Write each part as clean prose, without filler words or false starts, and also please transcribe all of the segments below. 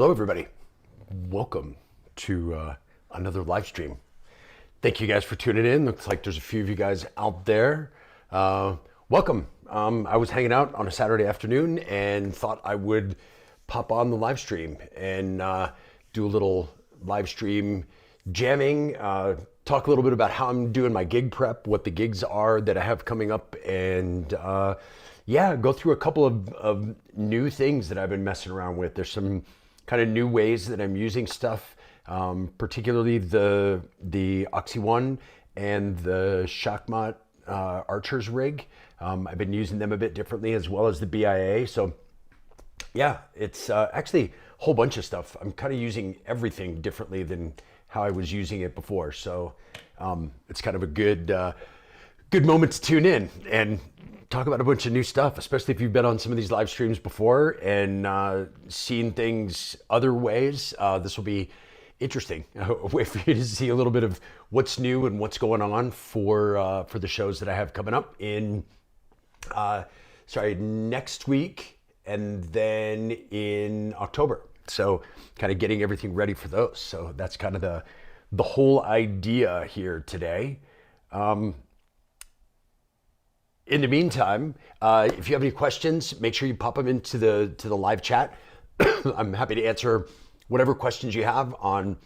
Hello, everybody. Welcome to another live stream. Thank you guys for tuning in. Looks like there's a few of you guys out there. Welcome. I was hanging out on a Saturday afternoon and thought I would pop on the live stream and do a little live stream jamming, talk a little bit about how I'm doing my gig prep, what the gigs are that I have coming up, and yeah, go through a couple of new things that I've been messing around with. There's some kind of new ways that I'm using stuff, particularly the Oxy One and the Shakmat Archer's rig. I've been using them a bit differently, as well as the BIA. So yeah, it's actually a whole bunch of stuff. I'm kind of using everything differently than how I was using it before. So it's kind of a good moment to tune in and talk about a bunch of new stuff, especially if you've been on some of these live streams before and seen things other ways. This will be interesting. A way for you to see a little bit of what's new and what's going on for the shows that I have coming up in, next week and then in October. So kind of getting everything ready for those. So that's kind of the whole idea here today. In the meantime, if you have any questions, make sure you pop them into the live chat. I'm happy to answer whatever questions you have on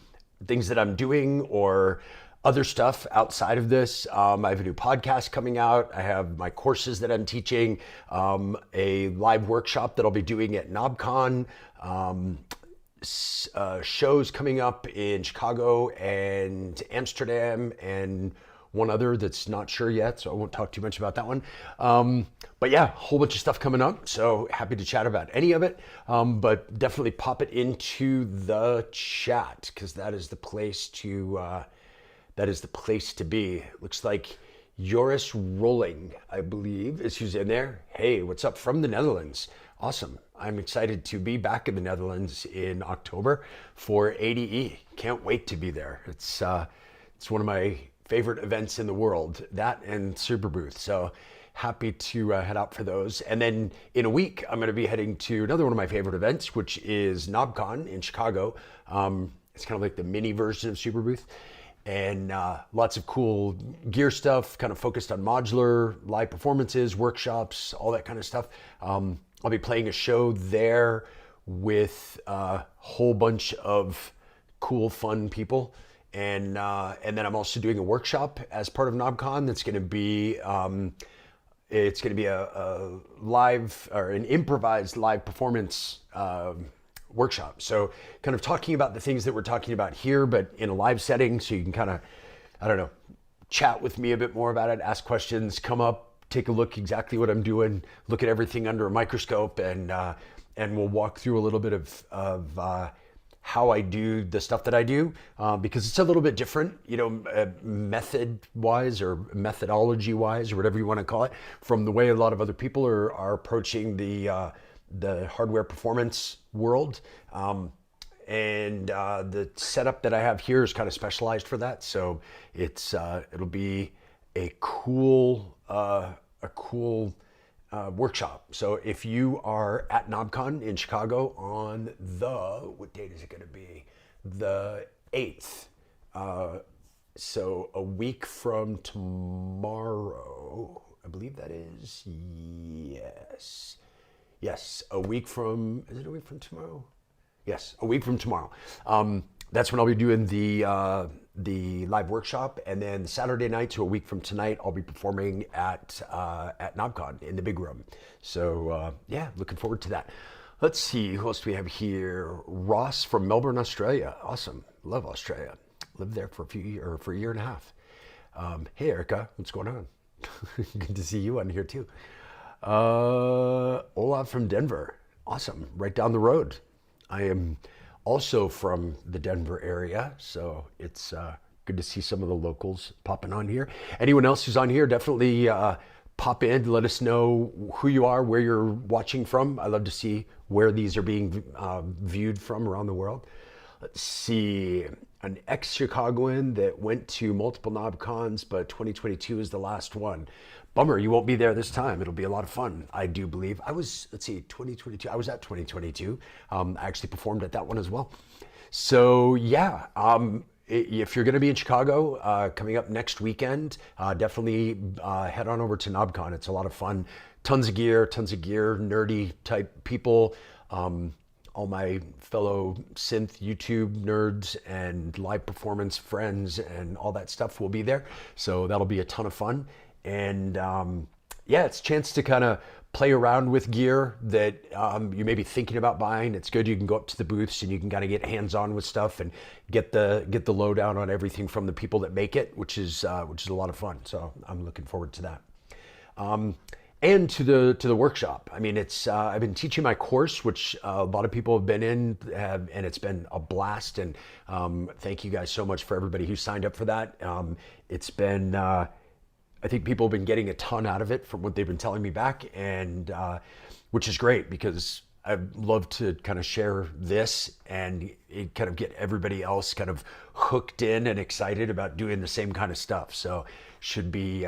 things that I'm doing or other stuff outside of this. I have a new podcast coming out. I have my courses that I'm teaching, a live workshop that I'll be doing at NobCon, shows coming up in Chicago and Amsterdam, and one other that's not sure yet, so I won't talk too much about that one. But yeah, a whole bunch of stuff coming up, so happy to chat about any of it. But definitely pop it into the chat, because that is the place to be. Looks like Joris Rolling, I believe, is who's in there. Hey, what's up from the Netherlands? Awesome. I'm excited to be back in the Netherlands in October for ADE. Can't wait to be there. It's one of my favorite events in the world, that and Super Booth. So happy to head out for those. And then in a week, I'm going to be heading to another one of my favorite events, which is NobCon in Chicago. It's kind of like the mini version of Super Booth. And lots of cool gear stuff, kind of focused on modular, live performances, workshops, all that kind of stuff. I'll be playing a show there with a whole bunch of cool, fun people. And then I'm also doing a workshop as part of NobCon that's going to be a live or an improvised live performance workshop. So kind of talking about the things that we're talking about here, but in a live setting, so you can kind of, I don't know, chat with me a bit more about it, ask questions, come up, take a look exactly what I'm doing, look at everything under a microscope, and we'll walk through a little bit of how I do the stuff that I do, because it's a little bit different, method-wise or methodology-wise or whatever you want to call it, from the way a lot of other people are approaching the hardware performance world. And the setup that I have here is kind of specialized for that. So it'll be a cool workshop. So if you are at NobCon in Chicago on what date is it going to be? The 8th. So a week from tomorrow, I believe that is, yes. Yes, is it a week from tomorrow? Yes, a week from tomorrow. That's when I'll be doing the live workshop, and then Saturday night, so a week from tonight, I'll be performing at NobCon in the big room. So yeah, looking forward to that. Let's see, who else do we have here? Ross from Melbourne, Australia. Awesome, love Australia. Lived there for a year and a half. Hey Erica, what's going on? Good to see you on here too. Olaf from Denver. Awesome, right down the road. I am also from the Denver area, so it's good to see some of the locals popping on here. Anyone else who's on here, definitely pop in, let us know who you are, where you're watching from. I love to see where these are being viewed from around the world. Let's see. an ex-Chicagoan that went to multiple knob cons, but 2022 is the last one. Bummer, you won't be there this time. It'll be a lot of fun, I do believe. I was, let's see, 2022. I was at 2022. I actually performed at that one as well. So yeah, if you're going to be in Chicago coming up next weekend, definitely head on over to KnobCon. It's a lot of fun. Tons of gear, nerdy type people. All my fellow synth YouTube nerds and live performance friends and all that stuff will be there. So that'll be a ton of fun. And yeah, it's a chance to kind of play around with gear that you may be thinking about buying. It's good. You can go up to the booths and you can kind of get hands-on with stuff and get the lowdown on everything from the people that make it, which is a lot of fun. So I'm looking forward to that. And to the workshop. I mean, it's I've been teaching my course, which a lot of people have been in, and it's been a blast. And thank you guys so much for everybody who signed up for that. It's been I think people have been getting a ton out of it from what they've been telling me back, and which is great because I'd love to kind of share this and it kind of get everybody else kind of hooked in and excited about doing the same kind of stuff. So should be.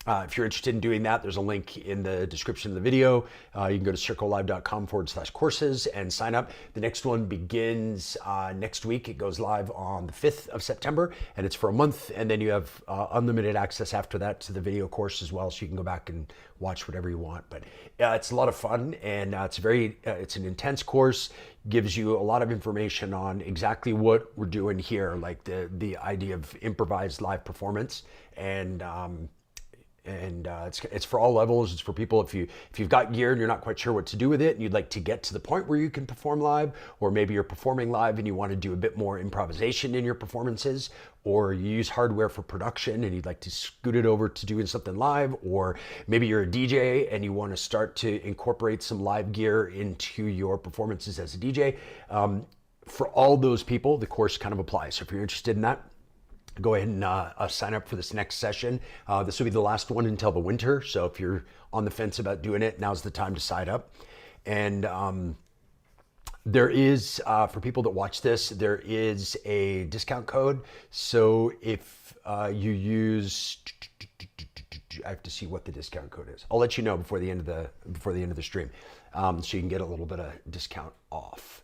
If you're interested in doing that, there's a link in the description of the video. You can go to circlelive.com/courses and sign up. The next one begins next week. It goes live on the 5th of September and it's for a month. And then you have unlimited access after that to the video course as well. So you can go back and watch whatever you want. But it's a lot of fun and it's an intense course. Gives you a lot of information on exactly what we're doing here, like the idea of improvised live performance. And it's for all levels. It's for people if you've got gear and you're not quite sure what to do with it and you'd like to get to the point where you can perform live, or maybe you're performing live and you want to do a bit more improvisation in your performances, or you use hardware for production and you'd like to scoot it over to doing something live, or maybe you're a DJ and you want to start to incorporate some live gear into your performances as a DJ. For all those people, the course kind of applies. So if you're interested in that, go ahead and sign up for this next session. This will be the last one until the winter. So if you're on the fence about doing it, now's the time to sign up. And there is, for people that watch this, there is a discount code. So if you use, I have to see what the discount code is. I'll let you know before the end of the stream, so you can get a little bit of discount off,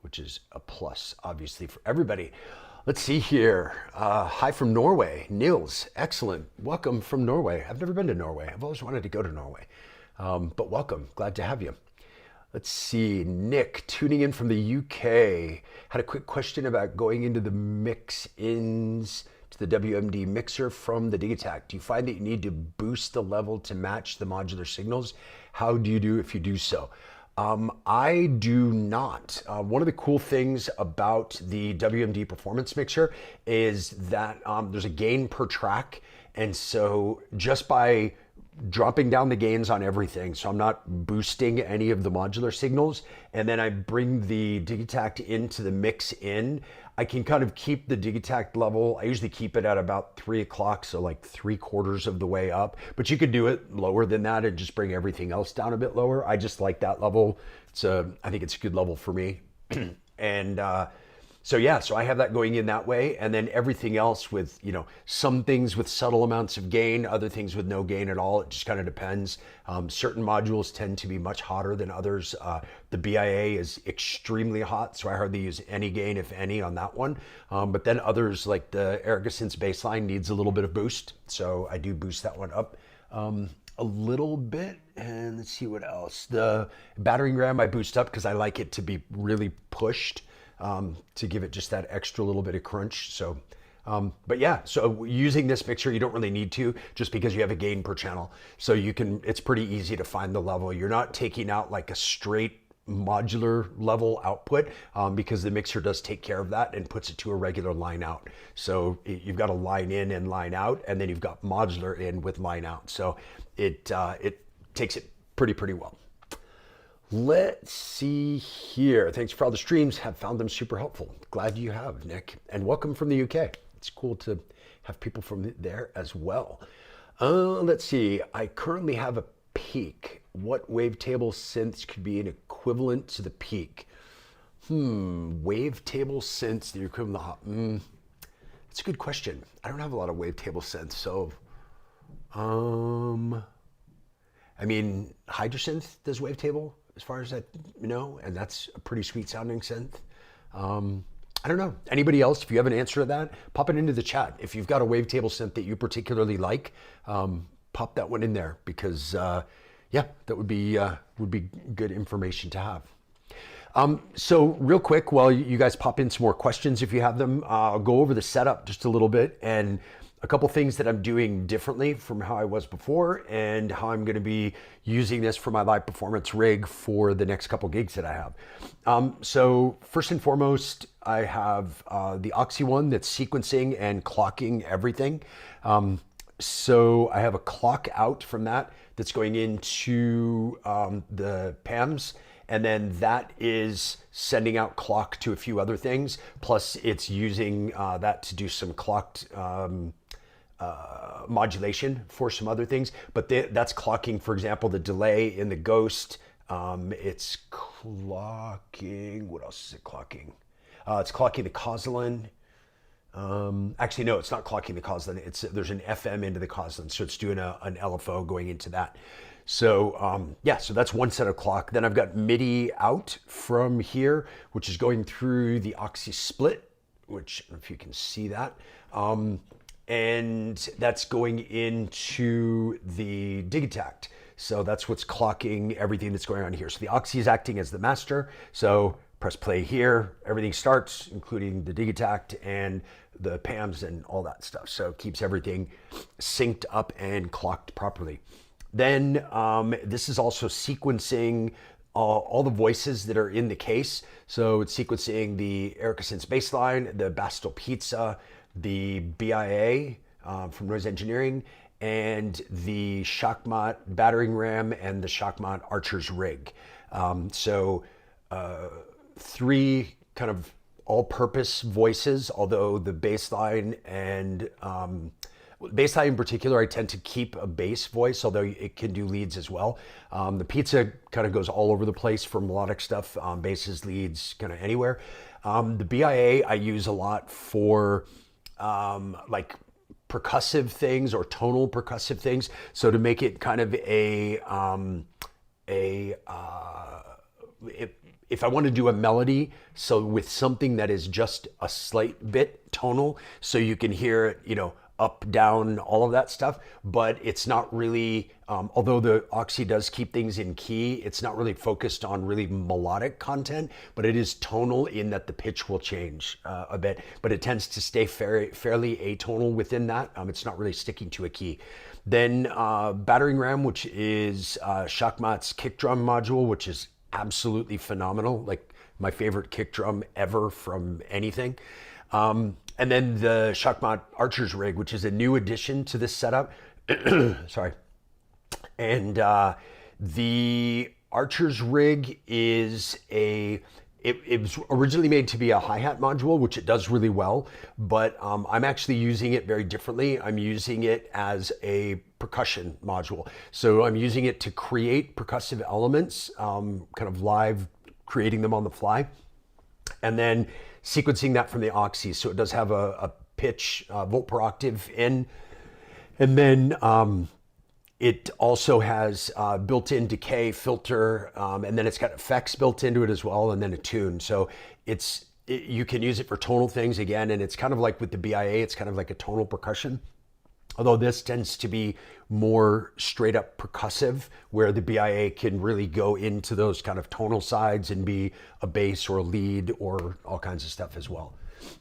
which is a plus, obviously, for everybody. Let's see here. Hi from Norway, Nils. Excellent. Welcome from Norway. I've never been to Norway. I've always wanted to go to Norway, but welcome. Glad to have you. Let's see. Nick, tuning in from the UK. Had a quick question about going into the mix-ins to the WMD mixer from the Digitac. Do you find that you need to boost the level to match the modular signals? How do you do if you do so? I do not. One of the cool things about the WMD performance mixer is that there's a gain per track. And so just by dropping down the gains on everything, so I'm not boosting any of the modular signals, and then I bring the Digitac into the mix in, I can kind of keep the Digitac level. I usually keep it at about 3 o'clock, so like 3/4 of the way up, but you could do it lower than that and just bring everything else down a bit lower. I just like that level. I think it's a good level for me. And so yeah, so I have that going in that way, and then everything else with, some things with subtle amounts of gain, other things with no gain at all. It just kind of depends. Certain modules tend to be much hotter than others. The BIA is extremely hot, so I hardly use any gain, if any, on that one. But then others, like the Ergosynth's baseline, needs a little bit of boost, so I do boost that one up a little bit. And let's see what else. The battering ram I boost up because I like it to be really pushed. To give it just that extra little bit of crunch. So, but yeah, so using this mixer, you don't really need to, just because you have a gain per channel. So it's pretty easy to find the level. You're not taking out like a straight modular level output, because the mixer does take care of that and puts it to a regular line out. So you've got a line in and line out, and then you've got modular in with line out. So it takes it pretty well. Let's see here. Thanks for all the streams. Have found them super helpful. Glad you have, Nick. And welcome from the UK. It's cool to have people from there as well. Let's see. I currently have a Peak. What wavetable synths could be an equivalent to the Peak? Wavetable synths that you're equivalent to that's a good question. I don't have a lot of wavetable synths, so I mean, Hydrosynth does wavetable as far as I know, and that's a pretty sweet sounding synth. I don't know. Anybody else, if you have an answer to that, pop it into the chat. If you've got a wavetable synth that you particularly like, pop that one in there because, yeah, that would be good information to have. So real quick, while you guys pop in some more questions, if you have them, I'll go over the setup just a little bit and a couple things that I'm doing differently from how I was before and how I'm going to be using this for my live performance rig for the next couple gigs that I have. So first and foremost, I have the Oxy one that's sequencing and clocking everything. So I have a clock out from that that's going into the PAMs. And then that is sending out clock to a few other things. Plus it's using that to do some clocked modulation for some other things. But that's clocking, for example, the delay in the Ghost. It's clocking, what else is it clocking? It's clocking the Cosline. Actually, no, it's not clocking the Cosline. There's an FM into the Cosline. So it's doing an LFO going into that. So yeah, so that's one set of clock. Then I've got MIDI out from here, which is going through the Oxy split, which I don't know if you can see that. And that's going into the Digitact. So that's what's clocking everything that's going on here. So the Oxy is acting as the master. So press play here, everything starts, including the Digitact and the PAMs and all that stuff. So it keeps everything synced up and clocked properly. Then this is also sequencing all the voices that are in the case. So it's sequencing the Erica Synths bassline, the Bastel Pizza, the BIA from Noise Engineering, and the Shachmat battering ram and the Shachmat Archer's rig. So three kind of all-purpose voices, although the bassline and bassline in particular, I tend to keep a bass voice, although it can do leads as well. The Pizza kind of goes all over the place for melodic stuff, basses, leads, kind of anywhere. The BIA I use a lot for like percussive things or tonal percussive things. So to make it kind of if I want to do a melody, so with something that is just a slight bit tonal, so you can hear it, you know, up, down, all of that stuff, but it's not really, although the Oxy does keep things in key, it's not really focused on really melodic content, but it is tonal in that the pitch will change a bit, but it tends to stay fairly atonal within that. It's not really sticking to a key. Then battering ram, which is Shachmat's kick drum module, which is absolutely phenomenal, like my favorite kick drum ever from anything. And then the Shachmat Archer's rig, which is a new addition to this setup. Sorry. And the Archer's rig is it was originally made to be a hi-hat module, which it does really well, but I'm actually using it very differently. I'm using it as a percussion module. So I'm using it to create percussive elements, kind of live, creating them on the fly. And then sequencing that from the Oxy. So it does have a pitch, volt per octave in. And then it also has built-in decay filter, and then it's got effects built into it as well, and then a tune. So you can use it for tonal things again, and it's kind of like with the BIA, it's kind of like a tonal percussion. Although this tends to be more straight up percussive, where the BIA can really go into those kind of tonal sides and be a bass or a lead or all kinds of stuff as well.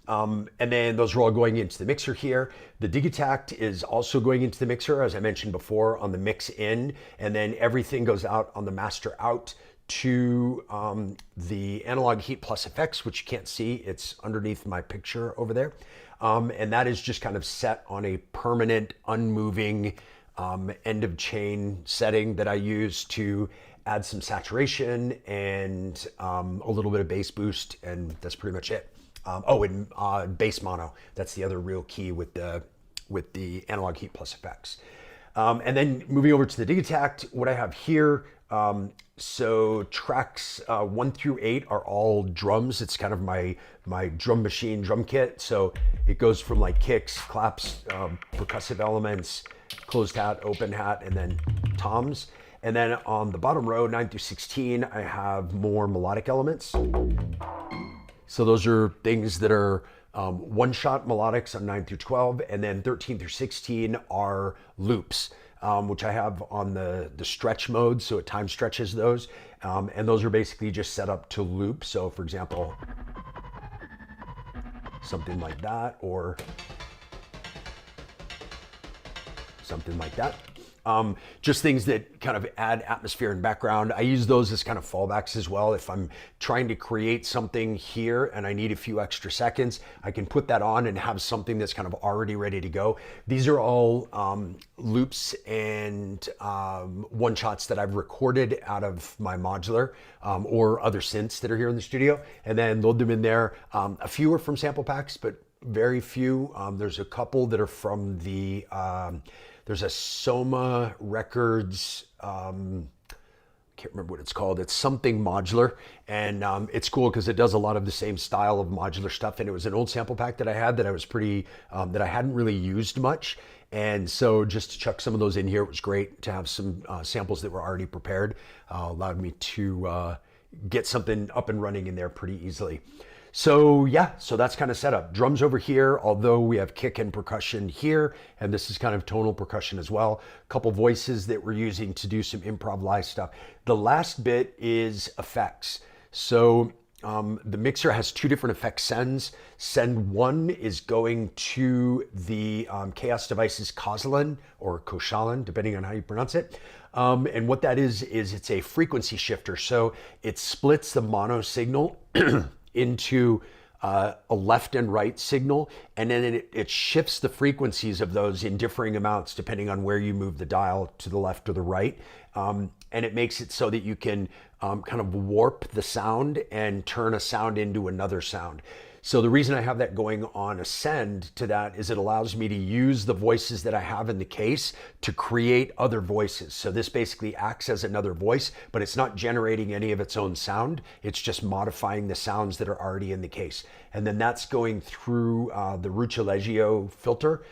And then those are all going into the mixer here. The Digitact is also going into the mixer, as I mentioned before, on the mix in, and then everything goes out on the master out to the Analog Heat Plus effects, which you can't see. It's underneath my picture over there. And that is just kind of set on a permanent, unmoving end of chain setting that I use to add some saturation and a little bit of bass boost, and that's pretty much it. And bass mono. That's the other real key with the Analog Heat Plus effects. And then moving over to the Digitact, what I have here, So tracks 1 through 8 are all drums. It's kind of my drum machine drum kit. So it goes from like kicks, claps, percussive elements, closed hat, open hat, and then toms. And then on the bottom row, 9 through 16, I have more melodic elements. So those are things that are one-shot melodics on 9 through 12, and then 13 through 16 are loops, which I have on the stretch mode, so it time stretches those. And those are basically just set up to loop. So for example, something like that, or something like that. Just things that kind of add atmosphere and background. I use those as kind of fallbacks as well. If I'm trying to create something here and I need a few extra seconds, I can put that on and have something that's kind of already ready to go. These are all loops and one shots that I've recorded out of my modular or other synths that are here in the studio, and then load them in there. A few are from sample packs, but very few. There's a couple that are from the there's a Soma Records, can't remember what it's called. It's something modular, and it's cool because it does a lot of the same style of modular stuff. And it was an old sample pack that I had that I was pretty, that I hadn't really used much. And so just to chuck some of those in here, it was great to have some samples that were already prepared. Allowed me to get something up and running in there pretty easily. So yeah, so that's kind of set up. Drums over here, although we have kick and percussion here, and this is kind of tonal percussion as well. A couple voices that we're using to do some improv live stuff. The last bit is effects. So the mixer has 2 different effect sends. Send 1 is going to the Chaos Devices Kozalin or Koshalin, depending on how you pronounce it. And what that is it's a frequency shifter. So it splits the mono signal into a left and right signal, and then it shifts the frequencies of those in differing amounts depending on where you move the dial to the left or the right. And it makes it so that you can kind of warp the sound and turn a sound into another sound. So the reason I have that going on a send to that is it allows me to use the voices that I have in the case to create other voices. So this basically acts as another voice, but it's not generating any of its own sound. It's just modifying the sounds that are already in the case. And then that's going through the Rucciolégio filter,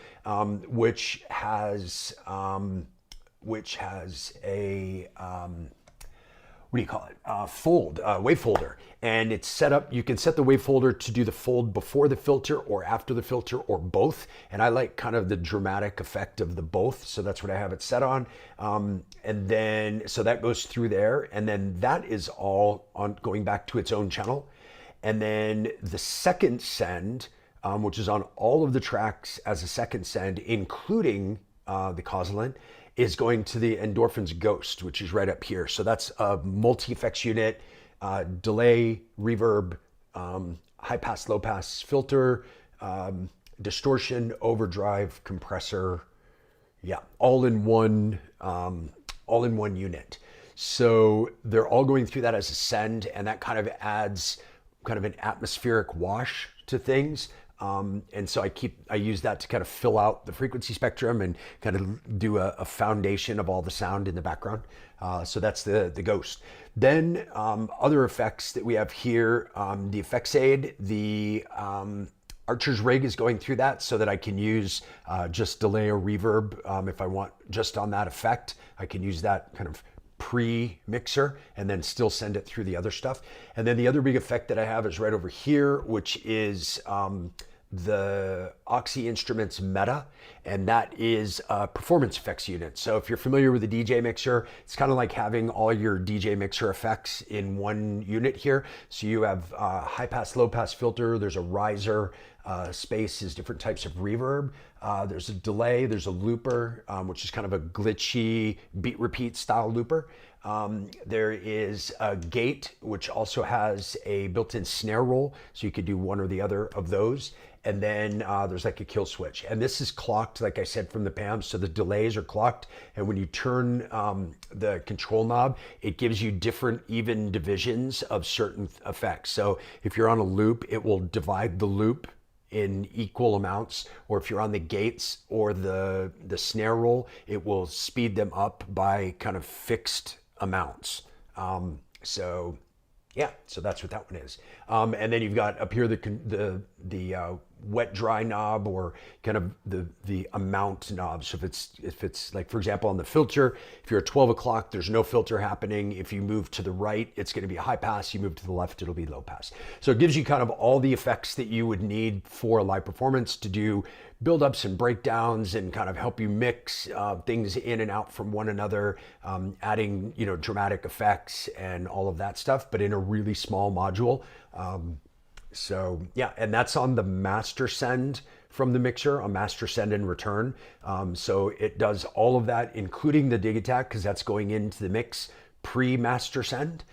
which has a what do you call it? Wave folder. And it's set up, you can set the wave folder to do the fold before the filter or after the filter or both. And I like kind of the dramatic effect of the both. So that's what I have it set on. And then, so that goes through there. And then that is all on going back to its own channel. And then the second send, which is on all of the tracks as a second send, including the Kozalin, is going to the Endorphins Ghost, which is right up here. So that's a multi-effects unit, delay, reverb, high pass, low pass filter, distortion, overdrive, compressor. Yeah, all in one unit. So they're all going through that as a send, and that kind of adds kind of an atmospheric wash to things. And so I use that to kind of fill out the frequency spectrum and kind of do a foundation of all the sound in the background. So that's the Ghost. Then other effects that we have here, the effects aid, the Archer's rig is going through that so that I can use just delay or reverb if I want just on that effect. I can use that kind of pre-mixer and then still send it through the other stuff. And then the other big effect that I have is right over here, which is the Oxy Instruments Meta, and that is a performance effects unit. So if you're familiar with the DJ mixer, it's kind of like having all your DJ mixer effects in one unit here. So you have high pass, low pass filter, there's a riser, space is different types of reverb. There's a delay, there's a looper, which is kind of a glitchy beat repeat style looper. There is a gate, which also has a built-in snare roll, so you could do one or the other of those. And then there's like a kill switch. And this is clocked, like I said, from the PAMs, so the delays are clocked. And when you turn the control knob, it gives you different even divisions of certain effects. So if you're on a loop, it will divide the loop in equal amounts, or if you're on the gates or the snare roll, it will speed them up by kind of fixed amounts. So yeah, so that's what that one is. And then you've got up here the wet dry knob, or kind of the amount knob. So if it's like, for example, on the filter, if you're at 12 o'clock, there's no filter happening. If you move to the right, it's going to be a high pass. You move to the left, it'll be low pass. So it gives you kind of all the effects that you would need for a live performance to do build-ups and breakdowns, and kind of help you mix things in and out from one another, adding, you know, dramatic effects and all of that stuff, but in a really small module. So yeah, and that's on the master send from the mixer, on master send and return. So it does all of that, including the dig attack, because that's going into the mix pre-master send.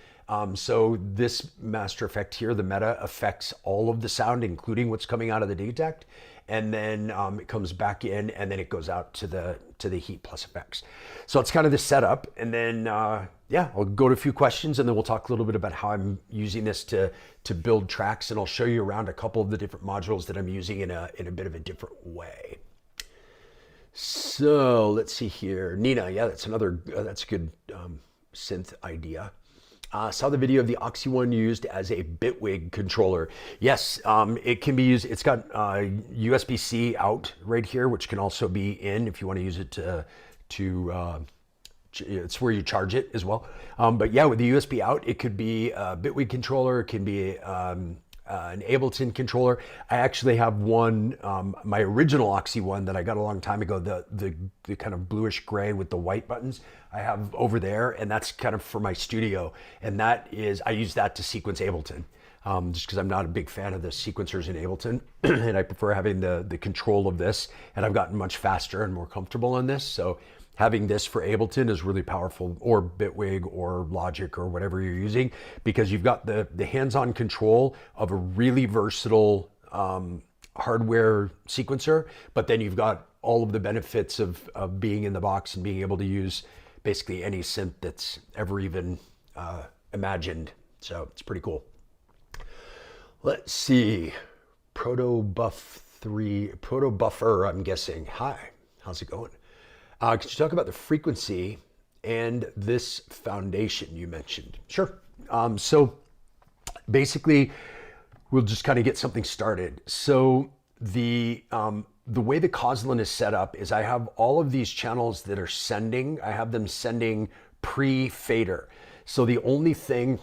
So this master effect here, the meta, affects all of the sound, including what's coming out of the dig attack. And then it comes back in, and then it goes out to the heat plus effects. So it's kind of the setup. And then yeah, I'll go to a few questions, and then we'll talk a little bit about how I'm using this to build tracks, and I'll show you around a couple of the different modules that I'm using in a bit of a different way. So let's see here. Nina, yeah, that's a good synth idea. Saw the video of the Oxy one used as a Bitwig controller. Yes, it can be used. It's got USB-C out right here, which can also be in if you want to use it to it's where you charge it as well. But yeah, with the USB out, it could be a Bitwig controller. It can be an Ableton controller. I actually have one, my original Oxy one that I got a long time ago, the kind of bluish gray with the white buttons I have over there, and that's kind of for my studio. And that is, I use that to sequence Ableton, just because I'm not a big fan of the sequencers in Ableton, and I prefer having the control of this, and I've gotten much faster and more comfortable on this. So having this for Ableton is really powerful, or Bitwig or Logic or whatever you're using, because you've got the hands-on control of a really versatile hardware sequencer, but then you've got all of the benefits of being in the box and being able to use basically any synth that's ever even imagined. So it's pretty cool. Let's see. Proto Buffer, I'm guessing. Hi, how's it going? Could you talk about the frequency and this foundation you mentioned? Sure. So basically, we'll just kind of get something started. So the way the Koslin is set up is I have all of these channels that are sending. I have them sending pre-fader. So the only thing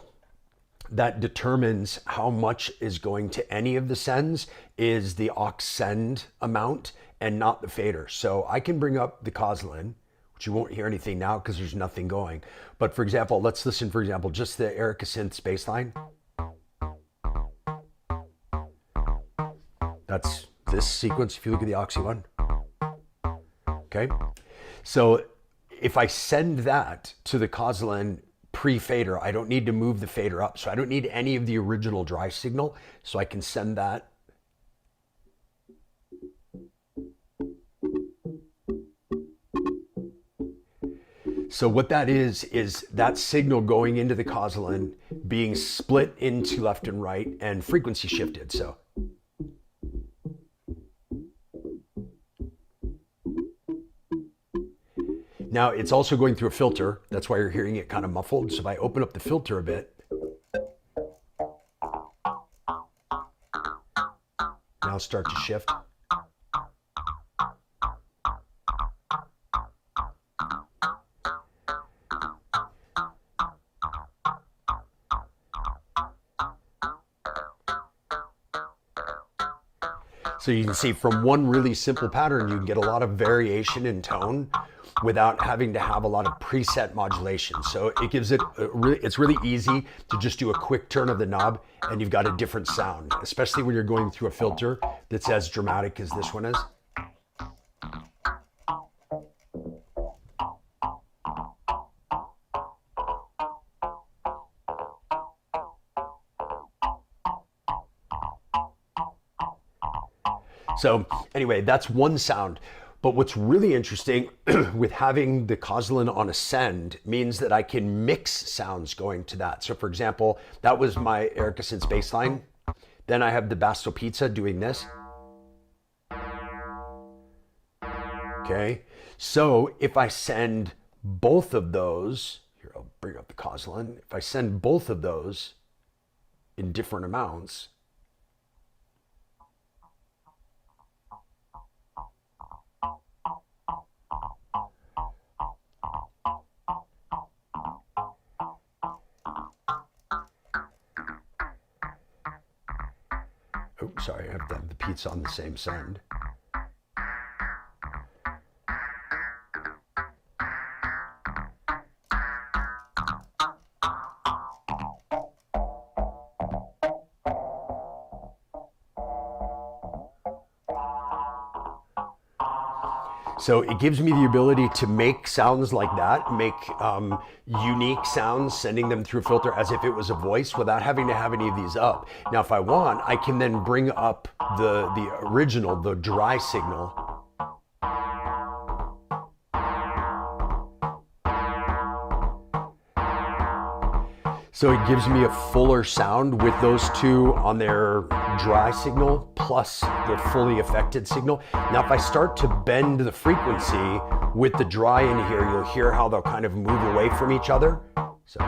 that determines how much is going to any of the sends is the aux send amount, and not the fader. So I can bring up the Koslin, which you won't hear anything now because there's nothing going. But for example, let's listen, for example, just the Erica Synths bass line. That's this sequence if you look at the Oxy one. Okay. So if I send that to the Koslin pre-fader, I don't need to move the fader up. So I don't need any of the original dry signal. So I can send that. So what that is that signal going into the Koslin being split into left and right and frequency shifted. So now it's also going through a filter. That's why you're hearing it kind of muffled. So if I open up the filter a bit, now start to shift. So you can see from one really simple pattern, you can get a lot of variation in tone without having to have a lot of preset modulation. So it gives it, it's really easy to just do a quick turn of the knob and you've got a different sound, especially when you're going through a filter that's as dramatic as this one is. So anyway, that's one sound. But what's really interesting with having the Koslin on a send means that I can mix sounds going to that. So for example, that was my Erica Synths bass line. Then I have the Basso Pizza doing this. Okay, so if I send both of those, here I'll bring up the Cosline. If I send both of those in different amounts, oh, sorry, I have to have the pizza on the same send. So it gives me the ability to make sounds like that, make unique sounds, sending them through a filter as if it was a voice without having to have any of these up. Now, if I want, I can then bring up the original, the dry signal. So it gives me a fuller sound with those two on their dry signal plus the fully affected signal. Now, if I start to bend the frequency with the dry in here, you'll hear how they'll kind of move away from each other. So.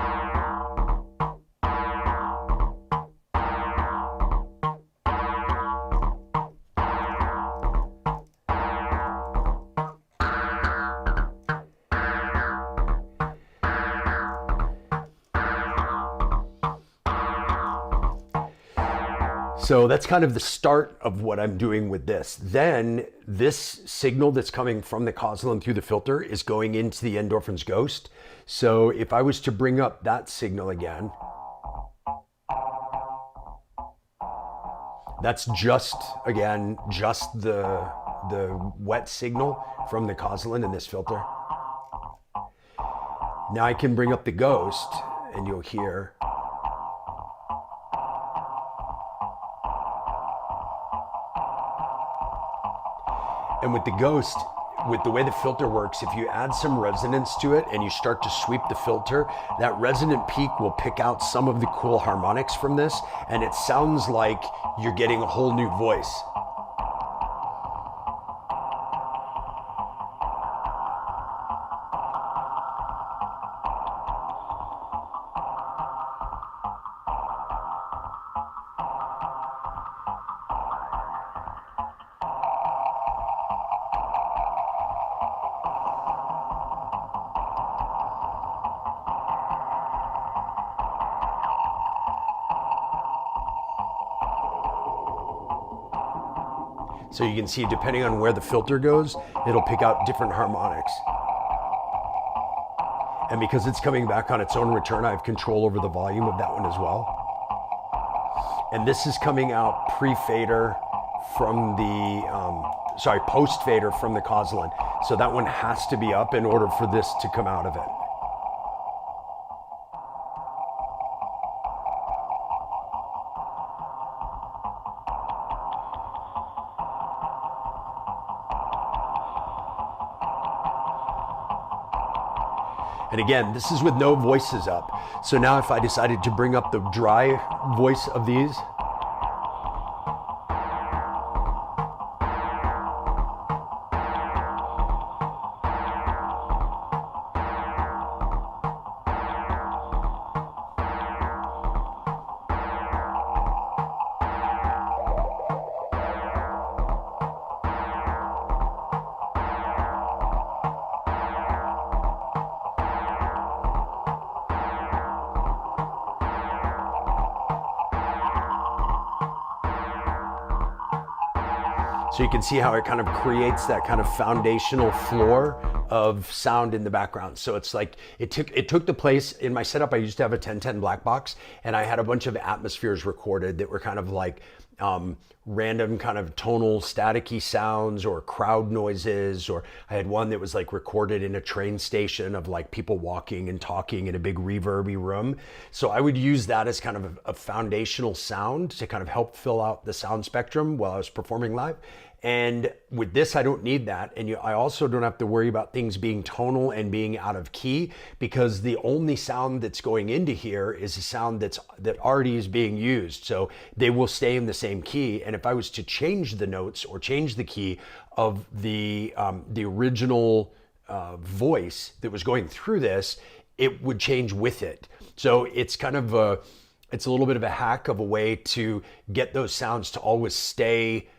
So that's kind of the start of what I'm doing with this. Then this signal that's coming from the Cosline through the filter is going into the Endorphin's Ghost. So if I was to bring up that signal again, that's just, again, just the wet signal from the Cosline in this filter. Now I can bring up the Ghost and you'll hear. And with the Ghost, with the way the filter works, if you add some resonance to it and you start to sweep the filter, that resonant peak will pick out some of the cool harmonics from this, and it sounds like you're getting a whole new voice. So you can see, depending on where the filter goes, it'll pick out different harmonics. And because it's coming back on its own return, I have control over the volume of that one as well. And this is coming out pre-fader from the, post-fader from the Cosline. So that one has to be up in order for this to come out of it. And again, this is with no voices up. So now if I decided to bring up the dry voice of these, so you can see how it kind of creates that kind of foundational floor of sound in the background. So it's like it took the place in my setup. I used to have a 1010 black box, and I had a bunch of atmospheres recorded that were kind of like random kind of tonal staticky sounds or crowd noises, or I had one that was like recorded in a train station of like people walking and talking in a big reverby room. So I would use that as kind of a foundational sound to kind of help fill out the sound spectrum while I was performing live. And with this, I don't need that. And I also don't have to worry about things being tonal and being out of key, because the only sound that's going into here is a sound that already is being used. So they will stay in the same key. And if I was to change the notes or change the key of the original voice that was going through this, it would change with it. So it's kind of it's a little bit of a hack of a way to get those sounds to always stay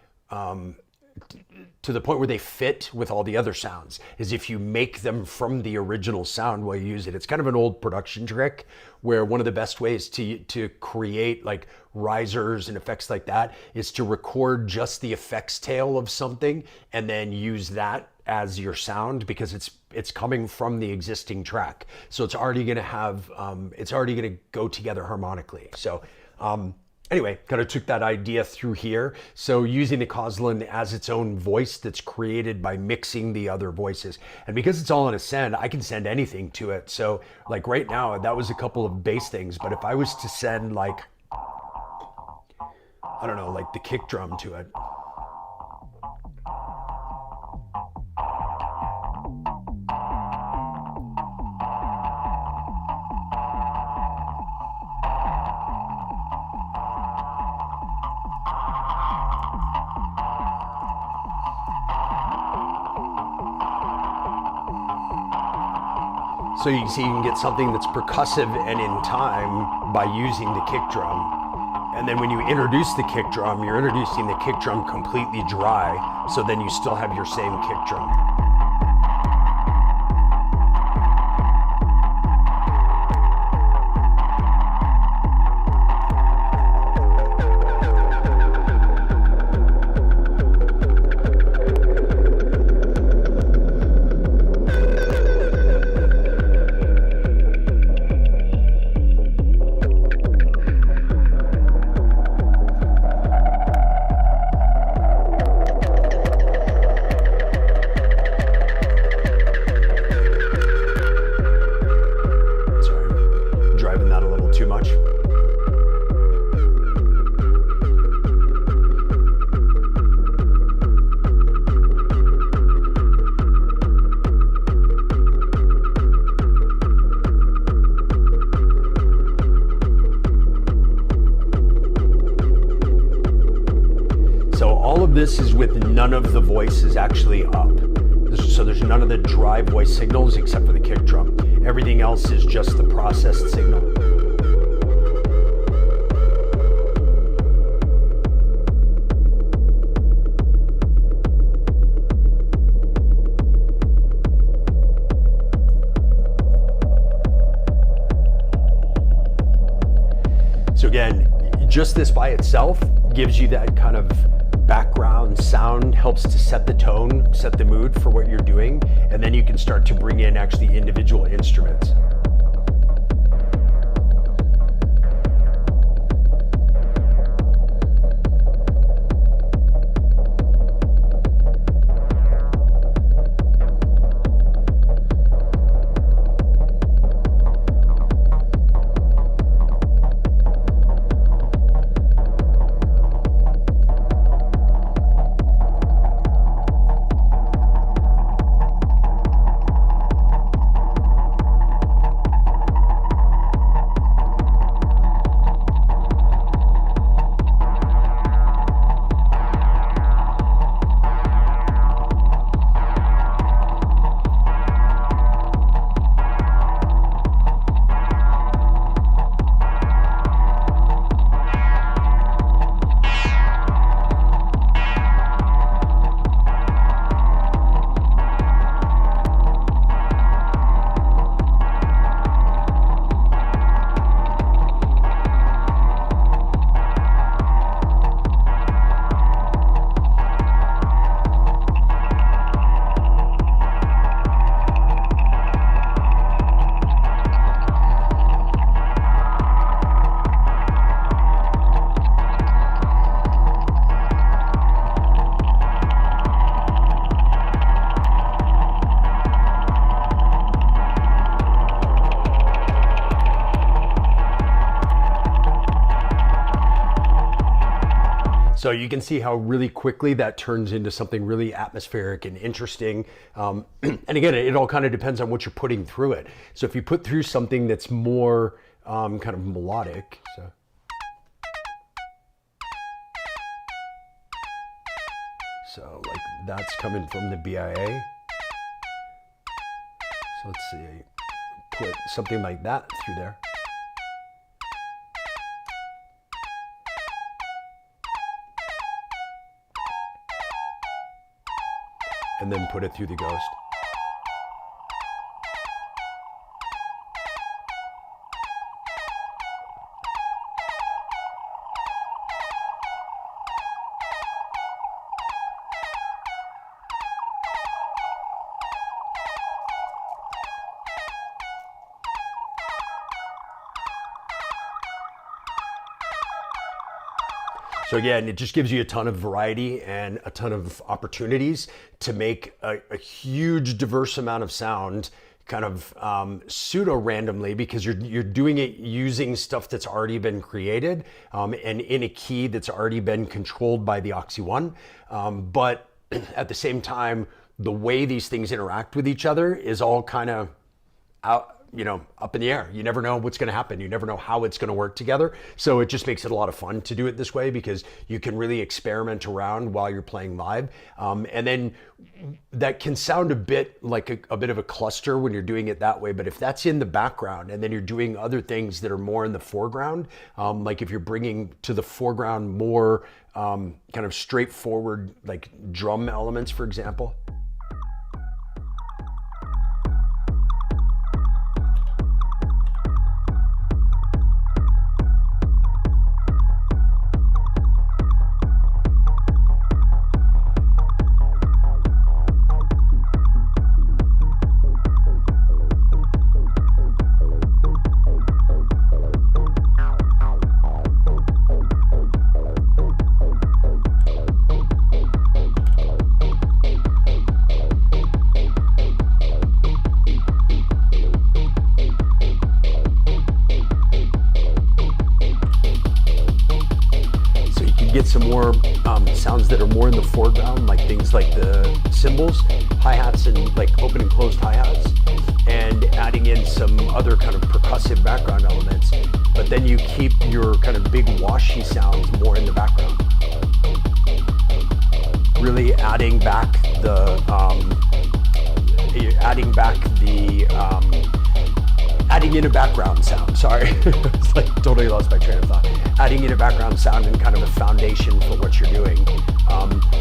to the point where they fit with all the other sounds, is if you make them from the original sound while you use it. It's kind of an old production trick where one of the best ways to create like risers and effects like that is to record just the effects tail of something and then use that as your sound, because it's coming from the existing track. So it's already gonna have, it's already gonna go together harmonically. So anyway, kind of took that idea through here. So using the Cosland as its own voice that's created by mixing the other voices. And because it's all in a send, I can send anything to it. So like right now, that was a couple of bass things, but if I was to send like, I don't know, like the kick drum to it. So you can see you can get something that's percussive and in time by using the kick drum. And then when you introduce the kick drum, you're introducing the kick drum completely dry, so then you still have your same kick drum. This is with none of the voices actually up. So there's none of the dry voice signals except for the kick drum. Everything else is just the processed signal. So again, just this by itself gives you that kind of background sound, helps to set the tone, set the mood for what you're doing, and then you can start to bring in actually individual instruments. So you can see how really quickly that turns into something really atmospheric and interesting. And again, it all kind of depends on what you're putting through it. So if you put through something that's more kind of melodic, so like that's coming from the BIA. So let's see, put something like that through there. And then put it through the ghost. So again, it just gives you a ton of variety and a ton of opportunities to make a huge diverse amount of sound kind of pseudo randomly, because you're doing it using stuff that's already been created and in a key that's already been controlled by the Oxy One. But at the same time, the way these things interact with each other is all kind of out, up in the air. You never know what's going to happen. You never know how it's going to work together. So it just makes it a lot of fun to do it this way, because you can really experiment around while you're playing live. And then that can sound a bit like a bit of a cluster when you're doing it that way. But if that's in the background and then you're doing other things that are more in the foreground, like if you're bringing to the foreground more kind of straightforward, like drum elements, for example. Some more sounds that are more in the foreground, like things like the cymbals, hi-hats, and like open and closed hi-hats, and adding in some other kind of percussive background elements. But then you keep your kind of big washy sounds more in the background. Really adding in a background sound, sorry. It's like totally lost my train of thought. Adding in a background sound and kind of a foundation for what you're doing.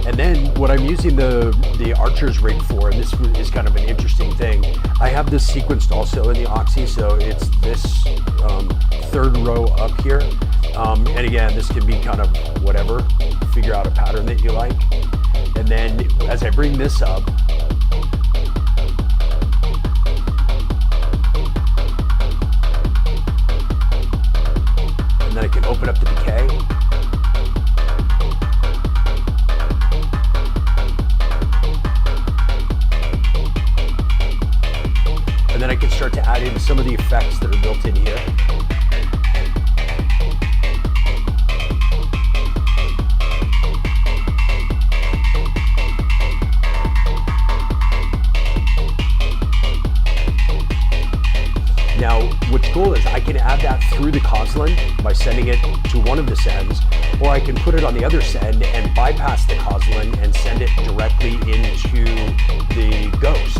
And then what I'm using the Archer's rig for, and this is kind of an interesting thing, I have this sequenced also in the Oxy, so it's this third row up here. And again, this can be kind of whatever, figure out a pattern that you like. And then as I bring this up, then I can open up the decay. And then I can start to add in some of the effects that are built in here. Now, what's cool is I can add that through the Cosland by sending it to one of the sends, or I can put it on the other send and bypass the Cosland and send it directly into the Ghost.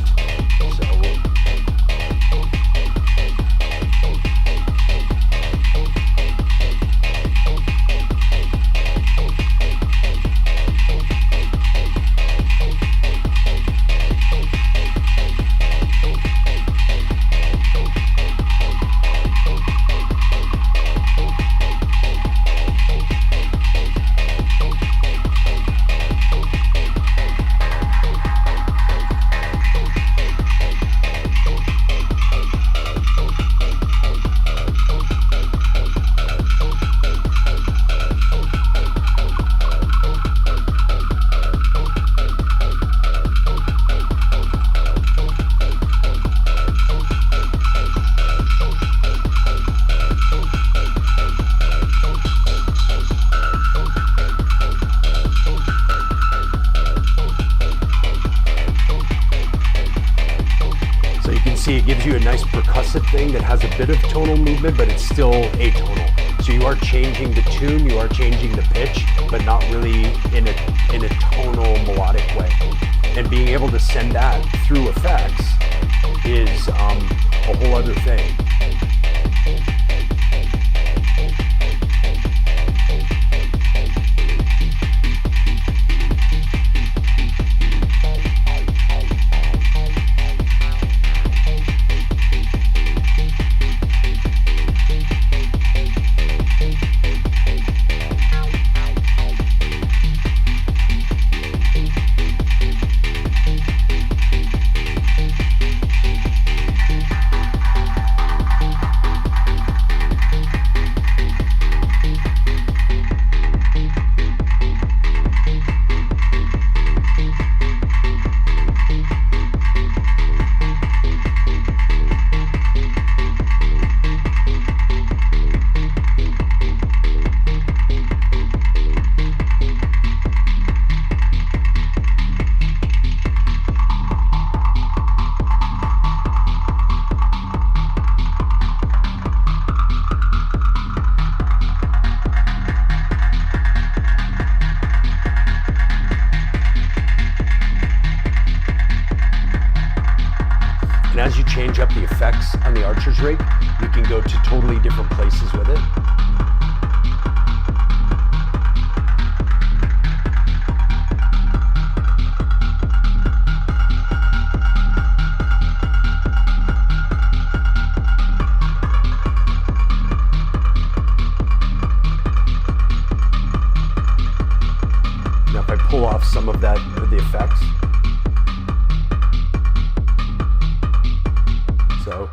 It gives you a nice percussive thing that has a bit of tonal movement, but it's still atonal. So you are changing the tune, you are changing the pitch, but not really in a tonal melodic way. And being able to send that through effects is a whole other thing. And as you change up the effects on the Archer's rig, you can go to totally different places with it. Now if I pull off some of that, the effects, so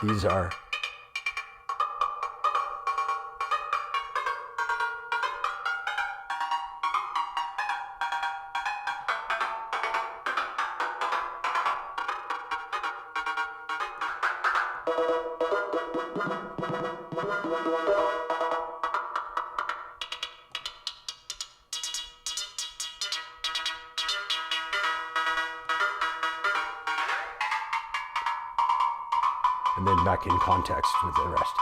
these are and then back in context with the rest.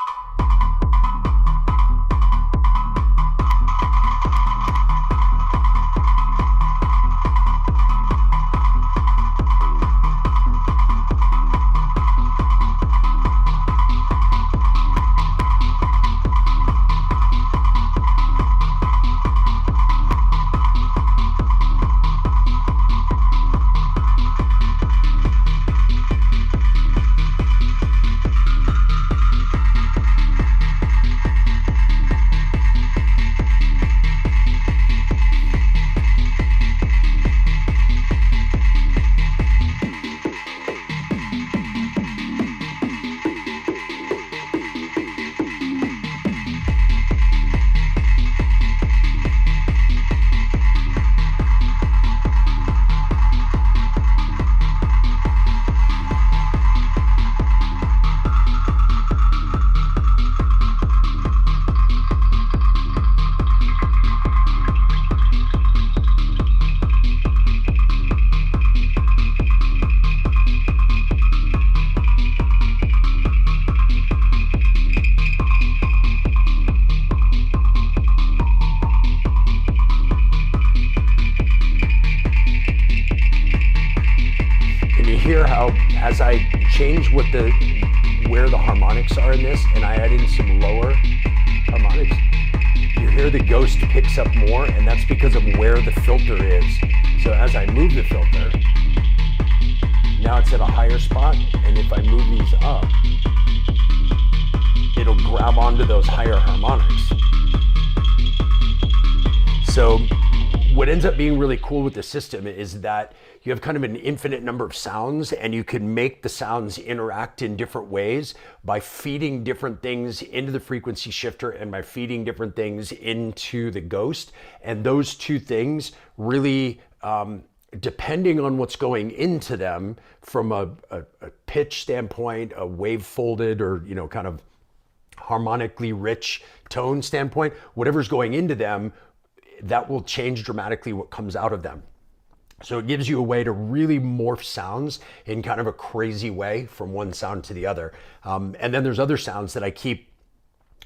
Hear how as I change where the harmonics are in this, and I add in some lower harmonics, you hear the ghost picks up more, and that's because of where the filter is. So as I move the filter, now it's at a higher spot, and if I move these up, it'll grab onto those higher harmonics. So what ends up being really cool with the system is that you have kind of an infinite number of sounds, and you can make the sounds interact in different ways by feeding different things into the frequency shifter and by feeding different things into the ghost. And those two things really, depending on what's going into them from a pitch standpoint, a wave folded or, kind of harmonically rich tone standpoint, whatever's going into them, that will change dramatically what comes out of them. So it gives you a way to really morph sounds in kind of a crazy way from one sound to the other. And then there's other sounds that I keep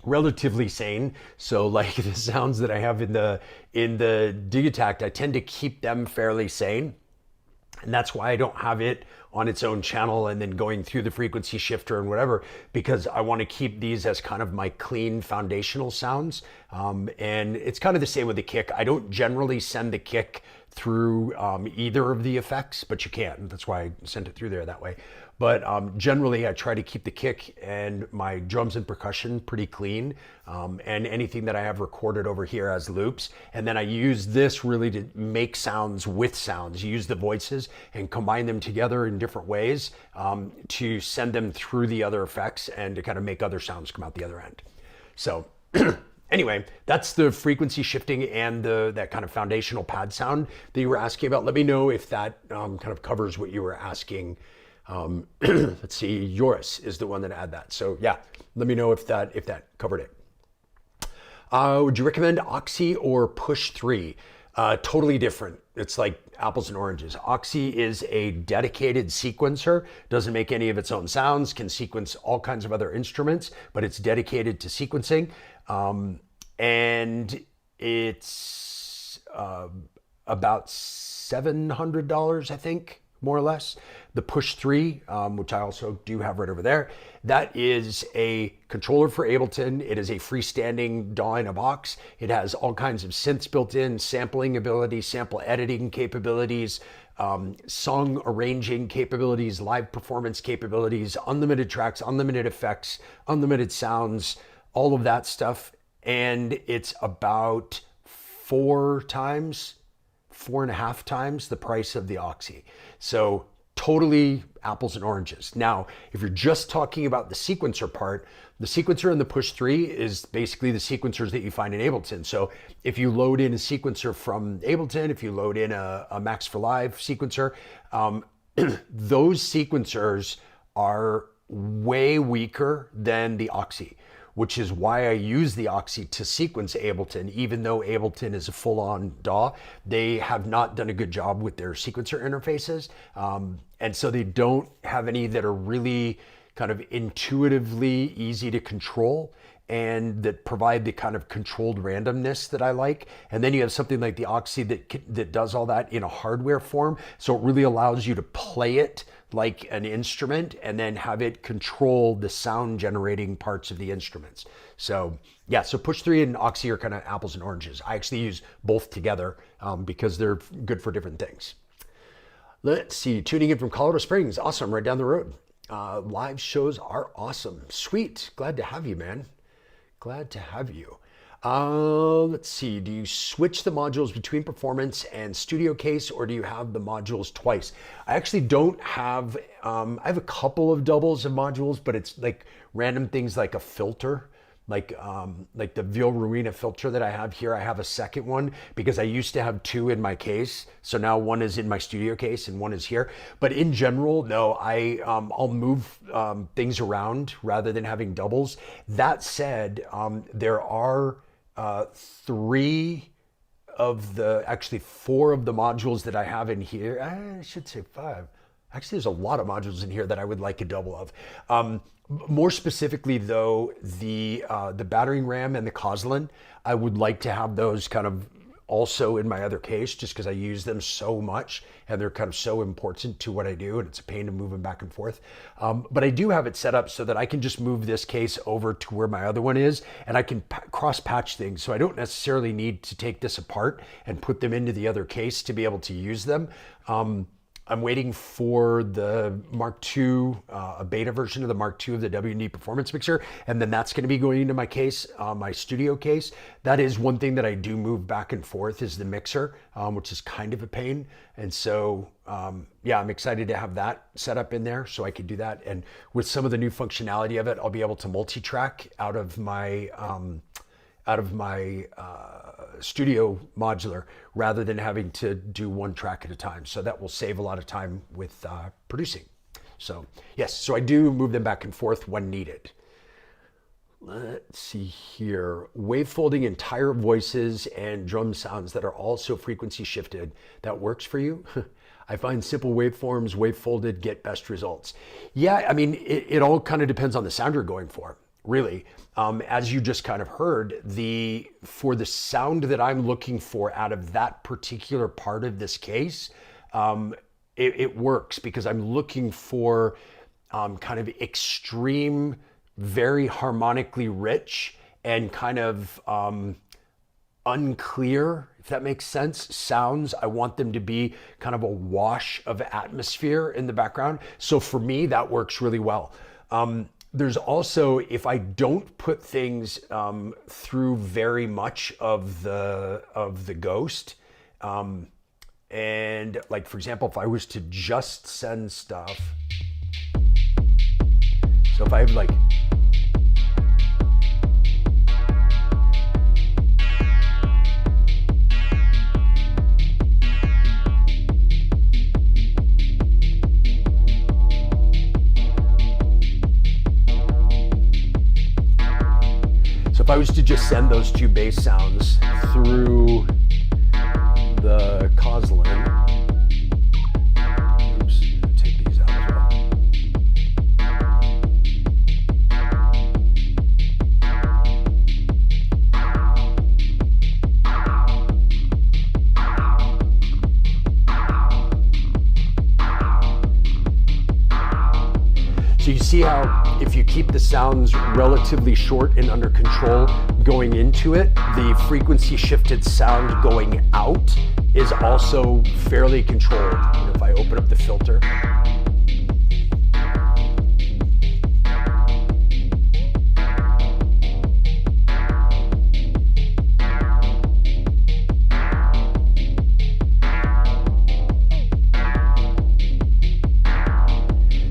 relatively sane. So like the sounds that I have in the Digitact, I tend to keep them fairly sane. And that's why I don't have it on its own channel and then going through the frequency shifter and whatever, because I want to keep these as kind of my clean foundational sounds. And it's kind of the same with the kick. I don't generally send the kick through either of the effects, but you can. That's why I sent it through there that way. But generally, I try to keep the kick and my drums and percussion pretty clean, and anything that I have recorded over here as loops. And then I use this really to make sounds with sounds, use the voices and combine them together in different ways to send them through the other effects and to kind of make other sounds come out the other end. So anyway, that's the frequency shifting and that kind of foundational pad sound that you were asking about. Let me know if that kind of covers what you were asking. Let's see, Joris is the one that had that. So yeah, let me know if that covered it. Would you recommend Oxy or Push 3? Totally different. It's like apples and oranges. Oxy is a dedicated sequencer, doesn't make any of its own sounds, can sequence all kinds of other instruments, but it's dedicated to sequencing. And it's about $700, I think, more or less. The Push 3, which I also do have right over there, that is a controller for Ableton. It is a freestanding DAW in a box. It has all kinds of synths built in, sampling ability, sample editing capabilities, song arranging capabilities, live performance capabilities, unlimited tracks, unlimited effects, unlimited sounds, all of that stuff. And it's about 4.5 times the price of the Oxy. So totally apples and oranges. Now, if you're just talking about the sequencer part, the sequencer in the Push 3 is basically the sequencers that you find in Ableton. So if you load in a sequencer from Ableton, if you load in a Max for Live sequencer, those sequencers are way weaker than the Oxy, which is why I use the Oxy to sequence Ableton. Even though Ableton is a full-on DAW, they have not done a good job with their sequencer interfaces. And so they don't have any that are really kind of intuitively easy to control and that provide the kind of controlled randomness that I like. And then you have something like the Oxy that does all that in a hardware form. So it really allows you to play it like an instrument and then have it control the sound generating parts of the instruments. So yeah, so Push 3 and Oxy are kind of apples and oranges. I actually use both together because they're good for different things. Let's see, tuning in from Colorado Springs. Awesome, right down the road. Live shows are awesome. Sweet, glad to have you, man. Glad to have you. Let's see, do you switch the modules between performance and studio case, or do you have the modules twice? I actually don't have, I have a couple of doubles of modules, but it's like random things like a filter, like the Vil Ruina filter that I have here. I have a second one because I used to have two in my case. So now one is in my studio case and one is here. But in general, no, I'll move things around rather than having doubles. That said, there are four of the modules that I have in here. I should say five. Actually, there's a lot of modules in here that I would like a double of. More specifically, though, the battering ram and the Koslin, I would like to have those kind of also in my other case, just because I use them so much and they're kind of so important to what I do, and it's a pain to move them back and forth. But I do have it set up so that I can just move this case over to where my other one is, and I can cross patch things. So I don't necessarily need to take this apart and put them into the other case to be able to use them. I'm waiting for the Mark II, a beta version of the Mark II of the W&D Performance Mixer, and then that's going to be going into my case, my studio case. That is one thing that I do move back and forth, is the mixer, which is kind of a pain. And so, yeah, I'm excited to have that set up in there so I can do that. And with some of the new functionality of it, I'll be able to multi-track out of my studio modular rather than having to do one track at a time. So that will save a lot of time with producing. So yes, so I do move them back and forth when needed. Let's see here. Wave folding entire voices and drum sounds that are also frequency shifted. That works for you? I find simple waveforms, wave folded, get best results. Yeah, I mean, it all kind of depends on the sound you're going for, really. As you just kind of heard, for the sound that I'm looking for out of that particular part of this case, it works because I'm looking for kind of extreme, very harmonically rich and kind of unclear, if that makes sense, sounds. I want them to be kind of a wash of atmosphere in the background. So for me, that works really well. There's also, if I don't put things through very much of the ghost, and like, for example, if I was to just send stuff, so if I have like, if I was to just send those two bass sounds through the Koslin, oops, take these out as well. So you see how if you keep the sounds relatively short and under control going into it, the frequency shifted sound going out is also fairly controlled. And if I open up the filter,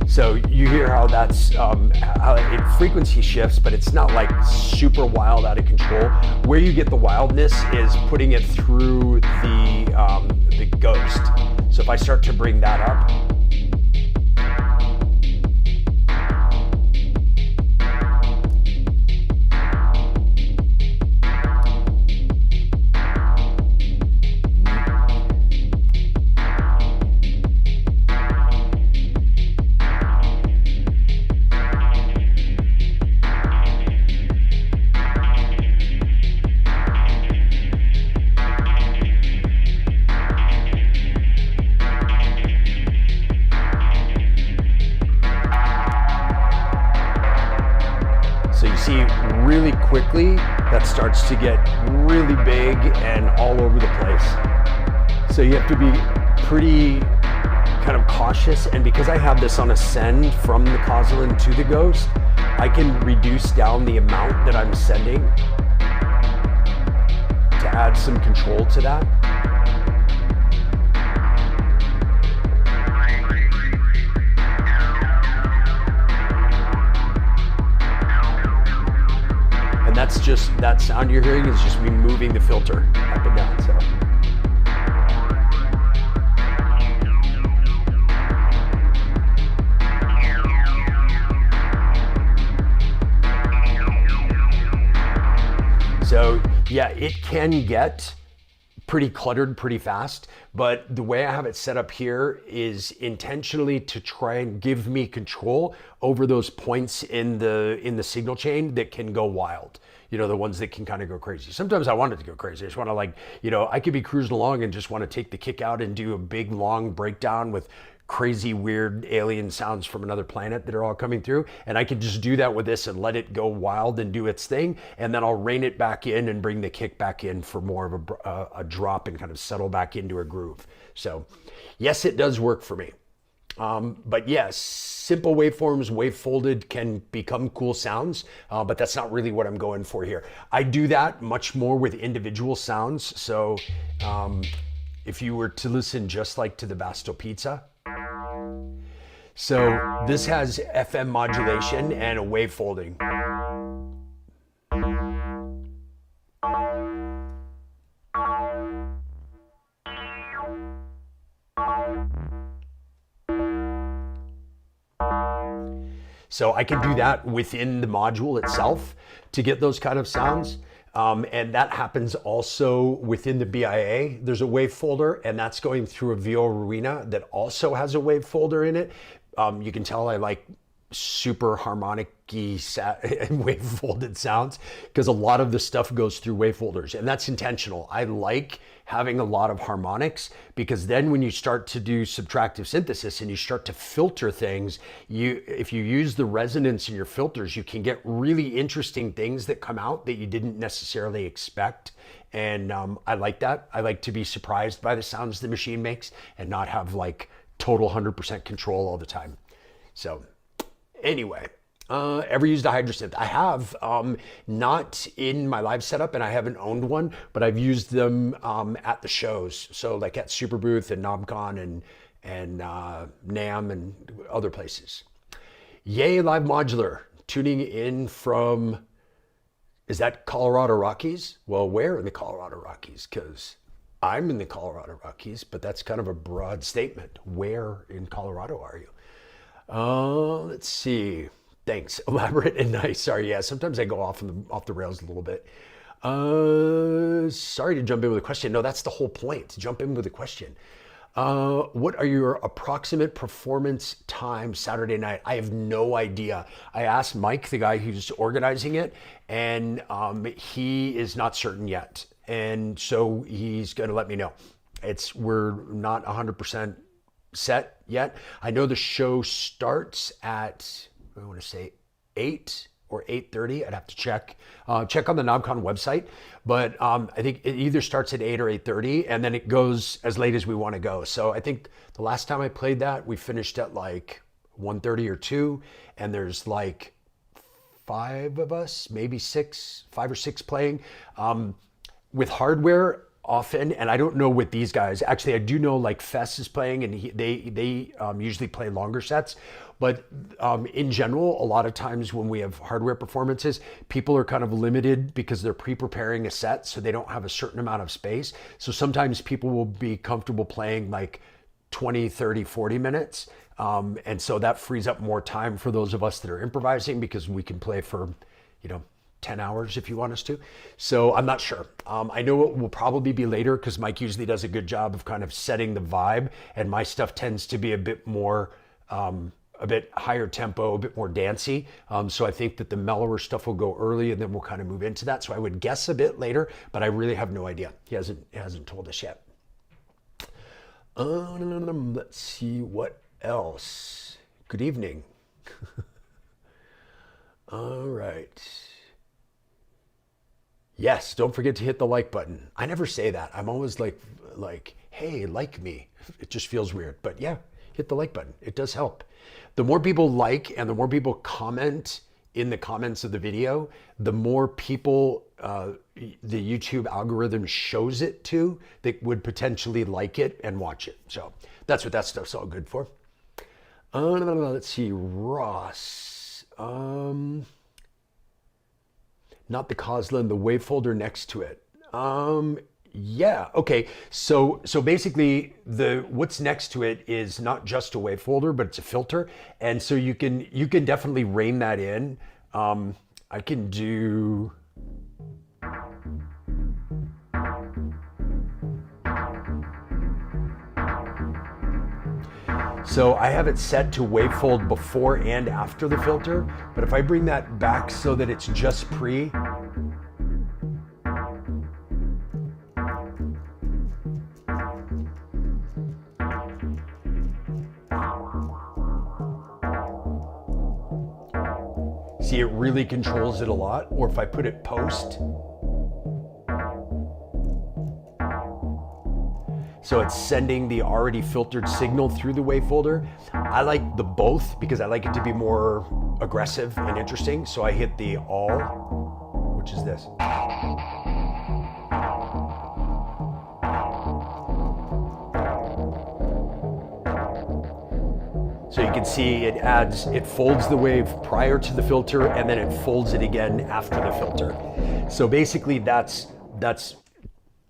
so you hear how that's how it frequency shifts, but it's not like super wild out of control. Where you get the wildness is putting it through the ghost. So if I start to bring that up, really quickly that starts to get really big and all over the place. So you have to be pretty kind of cautious, and because I have this on a send from the Koslin to the ghost, I can reduce down the amount that I'm sending to add some control to that. And that's just, that sound you're hearing is just me moving the filter up and down. So yeah, it can get pretty cluttered pretty fast, but the way I have it set up here is intentionally to try and give me control over those points in the signal chain that can go wild. You know, the ones that can kind of go crazy. Sometimes I want it to go crazy. I just want to, like, you know, I could be cruising along and just want to take the kick out and do a big long breakdown with crazy weird alien sounds from another planet that are all coming through, and I can just do that with this and let it go wild and do its thing, and then I'll rein it back in and bring the kick back in for more of a drop and kind of settle back into a groove. So yes, it does work for me. But yes, simple waveforms, wave folded, can become cool sounds, but that's not really what I'm going for here. I do that much more with individual sounds. So if you were to listen just like to the Basto Pizza, so this has FM modulation and a wave folding. So I can do that within the module itself to get those kind of sounds. And that happens also within the BIA. There's a wave folder, and that's going through a VO Arena that also has a wave folder in it. You can tell I like super harmonic-y wave folded sounds because a lot of the stuff goes through wave folders, and that's intentional. I like having a lot of harmonics, because then when you start to do subtractive synthesis and you start to filter things, if you use the resonance in your filters, you can get really interesting things that come out that you didn't necessarily expect. And I like that. I like to be surprised by the sounds the machine makes and not have like total 100% control all the time. So anyway, ever used a Hydrasynth? I have, not in my live setup, and I haven't owned one, but I've used them at the shows. So like at Superbooth and KnobCon and NAMM and other places. Yay, Live Modular. Tuning in from, is that Colorado Rockies? Well, where in the Colorado Rockies? Because I'm in the Colorado Rockies, but that's kind of a broad statement. Where in Colorado are you? Let's see. Thanks. Elaborate and nice. Sorry, yeah. Sometimes I go off the rails a little bit. Sorry to jump in with a question. No, that's the whole point. To jump in with a question. What are your approximate performance time Saturday night? I have no idea. I asked Mike, the guy who's organizing it, and he is not certain yet. And so he's going to let me know. We're not 100% set yet. I know the show starts at, I want to say 8 or 8:30. I'd have to check on the KnobCon website, but I think it either starts at 8 or 8:30, and then it goes as late as we want to go. So I think the last time I played that, we finished at like 1:30 or 2, and there's like 5 of us, maybe 5 or 6 playing. With hardware often, and I don't know with these guys. Actually, I do know like Fess is playing, and they usually play longer sets. But in general, a lot of times when we have hardware performances, people are kind of limited because they're pre-preparing a set, so they don't have a certain amount of space. So sometimes people will be comfortable playing like 20, 30, 40 minutes. And so that frees up more time for those of us that are improvising, because we can play for, 10 hours if you want us to. So I'm not sure. I know it will probably be later because Mike usually does a good job of kind of setting the vibe, and my stuff tends to be a bit more, a bit higher tempo, a bit more dancey. So I think that the mellower stuff will go early, and then we'll kind of move into that. So I would guess a bit later, but I really have no idea. He hasn't told us yet. Let's see what else. Good evening. All right. Yes, don't forget to hit the like button. I never say that. I'm always like, hey, like me. It just feels weird. But yeah, hit the like button. It does help. The more people like and the more people comment in the comments of the video, the more people the YouTube algorithm shows it to that would potentially like it and watch it. So that's what that stuff's all good for. Let's see, Ross. Not the Koslin, the wave folder next to it. Yeah, okay. So basically what's next to it is not just a wave folder, but it's a filter. And so you can definitely rein that in. I can do, so I have it set to wavefold before and after the filter, but if I bring that back so that it's just pre, see, it really controls it a lot. Or if I put it post, so it's sending the already filtered signal through the wavefolder. I like the both because I like it to be more aggressive and interesting. So I hit the all, which is this. So you can see it folds the wave prior to the filter, and then it folds it again after the filter. So basically that's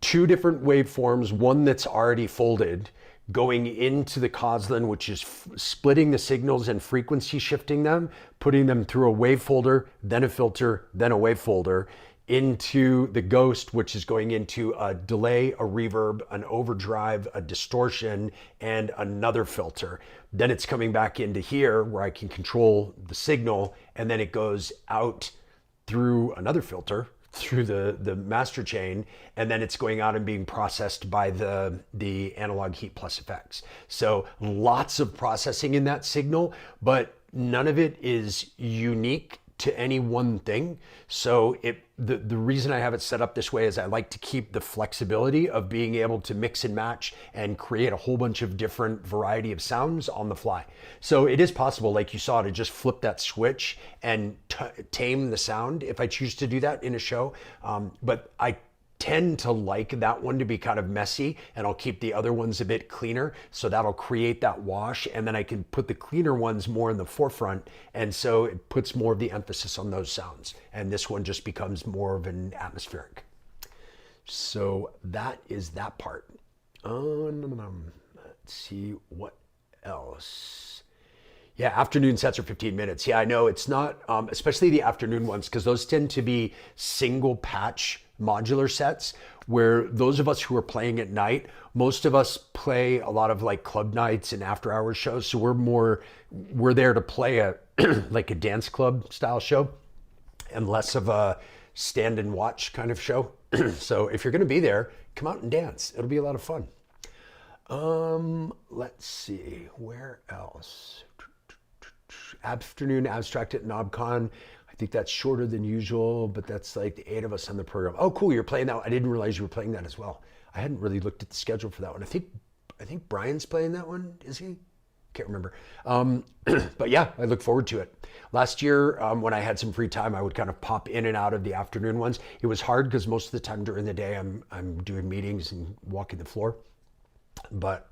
2 different waveforms, one that's already folded, going into the Koslin, which is splitting the signals and frequency shifting them, putting them through a wave folder, then a filter, then a wave folder, into the Ghost, which is going into a delay, a reverb, an overdrive, a distortion, and another filter. Then it's coming back into here where I can control the signal, and then it goes out through another filter, through the master chain, and then it's going out and being processed by the analog heat plus effects. So lots of processing in that signal, but none of it is unique to any one thing. So the reason I have it set up this way is I like to keep the flexibility of being able to mix and match and create a whole bunch of different variety of sounds on the fly. So it is possible, like you saw, to just flip that switch and tame the sound if I choose to do that in a show. But I tend to like that one to be kind of messy, and I'll keep the other ones a bit cleaner, so that'll create that wash, and then I can put the cleaner ones more in the forefront, and so it puts more of the emphasis on those sounds, and this one just becomes more of an atmospheric. So that is that part. Let's see what else. Yeah, afternoon sets are 15 minutes. Yeah, I know it's not, especially the afternoon ones, because those tend to be single patch modular sets, where those of us who are playing at night, most of us play a lot of like club nights and after hours shows. So we're there to play a like a dance club style show and less of a stand and watch kind of show. So if you're going to be there, come out and dance. It'll be a lot of fun. Let's see, where else? Afternoon abstract at NobCon. I think that's shorter than usual, but that's like the 8 of us on the program. Oh, cool, you're playing that one. I didn't realize you were playing that as well. I hadn't really looked at the schedule for that one. I think Brian's playing that one. Is he? Can't remember. But yeah, I look forward to it. Last year, when I had some free time, I would kind of pop in and out of the afternoon ones. It was hard because most of the time during the day, I'm doing meetings and walking the floor. But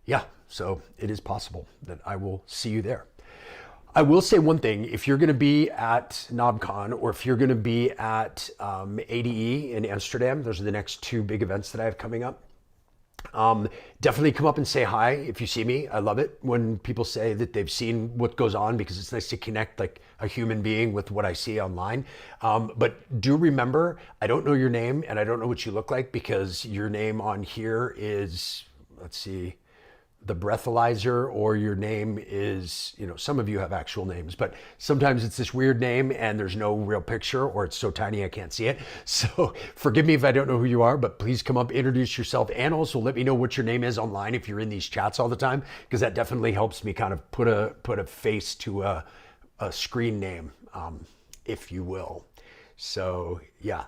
yeah, so it is possible that I will see you there. I will say one thing: if you're going to be at NobCon, or if you're going to be at ADE in Amsterdam, those are the next 2 big events that I have coming up. Definitely come up and say hi if you see me. I love it when people say that they've seen what goes on, because it's nice to connect like a human being with what I see online. But do remember, I don't know your name and I don't know what you look like, because your name on here is, let's see, the breathalyzer, or your name is, some of you have actual names, but sometimes it's this weird name and there's no real picture, or it's so tiny I can't see it. So forgive me if I don't know who you are, but please come up, introduce yourself, and also let me know what your name is online if you're in these chats all the time, because that definitely helps me kind of put a face to a screen name, if you will. So yeah.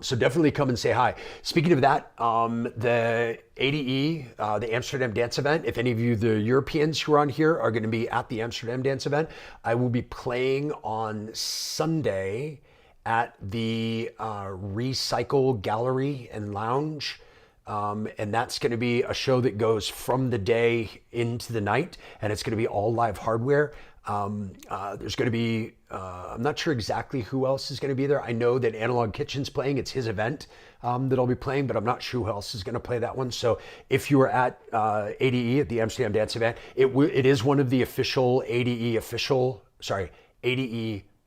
So definitely come and say hi. Speaking of that, the ADE, the Amsterdam Dance Event, if any of you, the Europeans who are on here, are going to be at the Amsterdam Dance Event, I will be playing on Sunday at the Recycle Gallery and Lounge. And that's going to be a show that goes from the day into the night, and it's going to be all live hardware. There's going to be, I'm not sure exactly who else is going to be there. I know that Analog Kitchen's playing. It's his event that I'll be playing, but I'm not sure who else is going to play that one. So if you are at ADE, at the Amsterdam Dance Event, it is one of the official ADE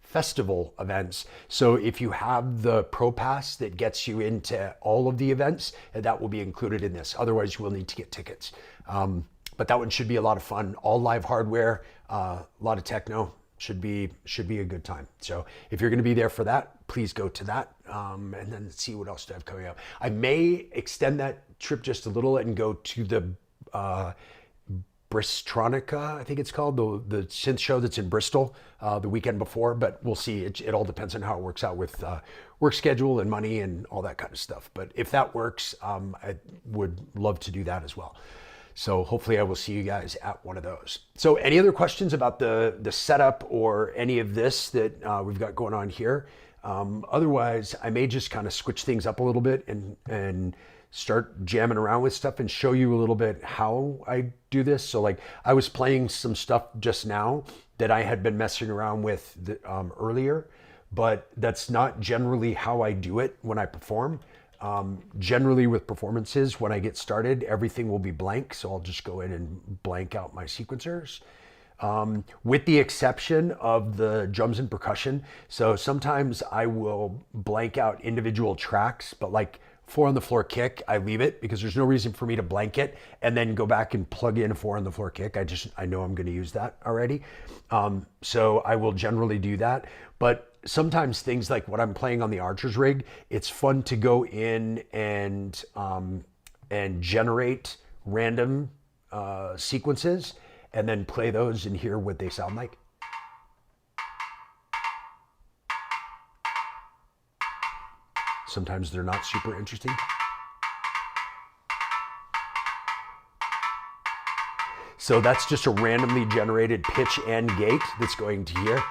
festival events. So if you have the Pro Pass that gets you into all of the events, that will be included in this. Otherwise, you will need to get tickets. But that one should be a lot of fun. All live hardware, a lot of techno. Should be a good time. So if you're going to be there for that, please go to that, and then see what else do I have coming up. I may extend that trip just a little and go to the Bristronica, I think it's called, the synth show that's in Bristol the weekend before, but we'll see. It all depends on how it works out with work schedule and money and all that kind of stuff. But if that works, I would love to do that as well. So hopefully I will see you guys at one of those. So any other questions about the setup or any of this that we've got going on here? Otherwise, I may just kind of switch things up a little bit and start jamming around with stuff and show you a little bit how I do this. So like I was playing some stuff just now that I had been messing around with earlier, but that's not generally how I do it when I perform. Generally with performances, when I get started, everything will be blank. So I'll just go in and blank out my sequencers. With the exception of the drums and percussion. So sometimes I will blank out individual tracks, but like 4 on the floor kick, I leave it because there's no reason for me to blank it and then go back and plug in a 4 on the floor kick. I know I'm going to use that already. So I will generally do that. But sometimes things like what I'm playing on the Archer's rig, it's fun to go in and generate random sequences and then play those and hear what they sound like. Sometimes they're not super interesting. So that's just a randomly generated pitch and gate that's going to here.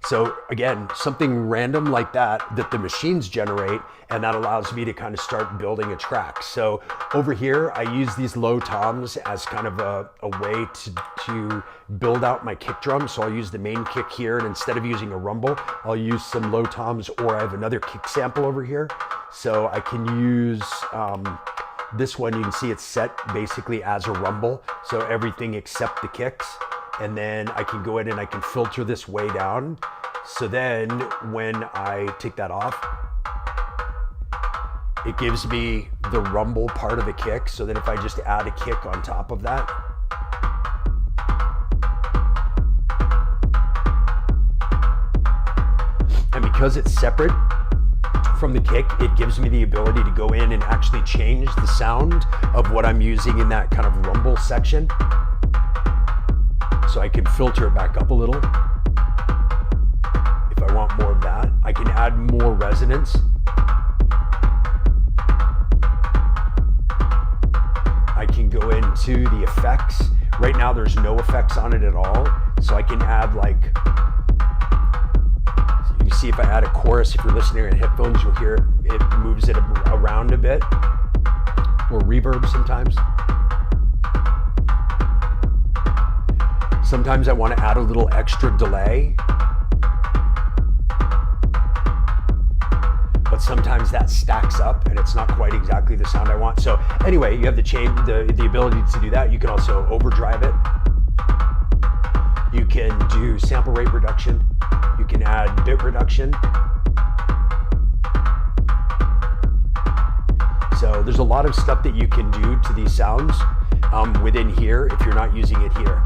So again, something random like that the machines generate, and that allows me to kind of start building a track. So over here, I use these low toms as kind of a way to build out my kick drum. So I'll use the main kick here, and instead of using a rumble, I'll use some low toms, or I have another kick sample over here. So I can use this one. You can see it's set basically as a rumble. So everything except the kicks. And then I can go in and I can filter this way down. So then when I take that off, it gives me the rumble part of the kick. So then if I just add a kick on top of that, and because it's separate from the kick, it gives me the ability to go in and actually change the sound of what I'm using in that kind of rumble section. So I can filter it back up a little if I want more of that. I can add more resonance. I can go into the effects. Right now there's no effects on it at all. So I can add like, so you can see if I add a chorus, if you're listening in headphones, you'll hear it moves it around a bit, or reverb sometimes. Sometimes I want to add a little extra delay, but sometimes that stacks up and it's not quite exactly the sound I want. So anyway, you have the ability to do that. You can also overdrive it. You can do sample rate reduction. You can add bit reduction. So there's a lot of stuff that you can do to these sounds within here if you're not using it here.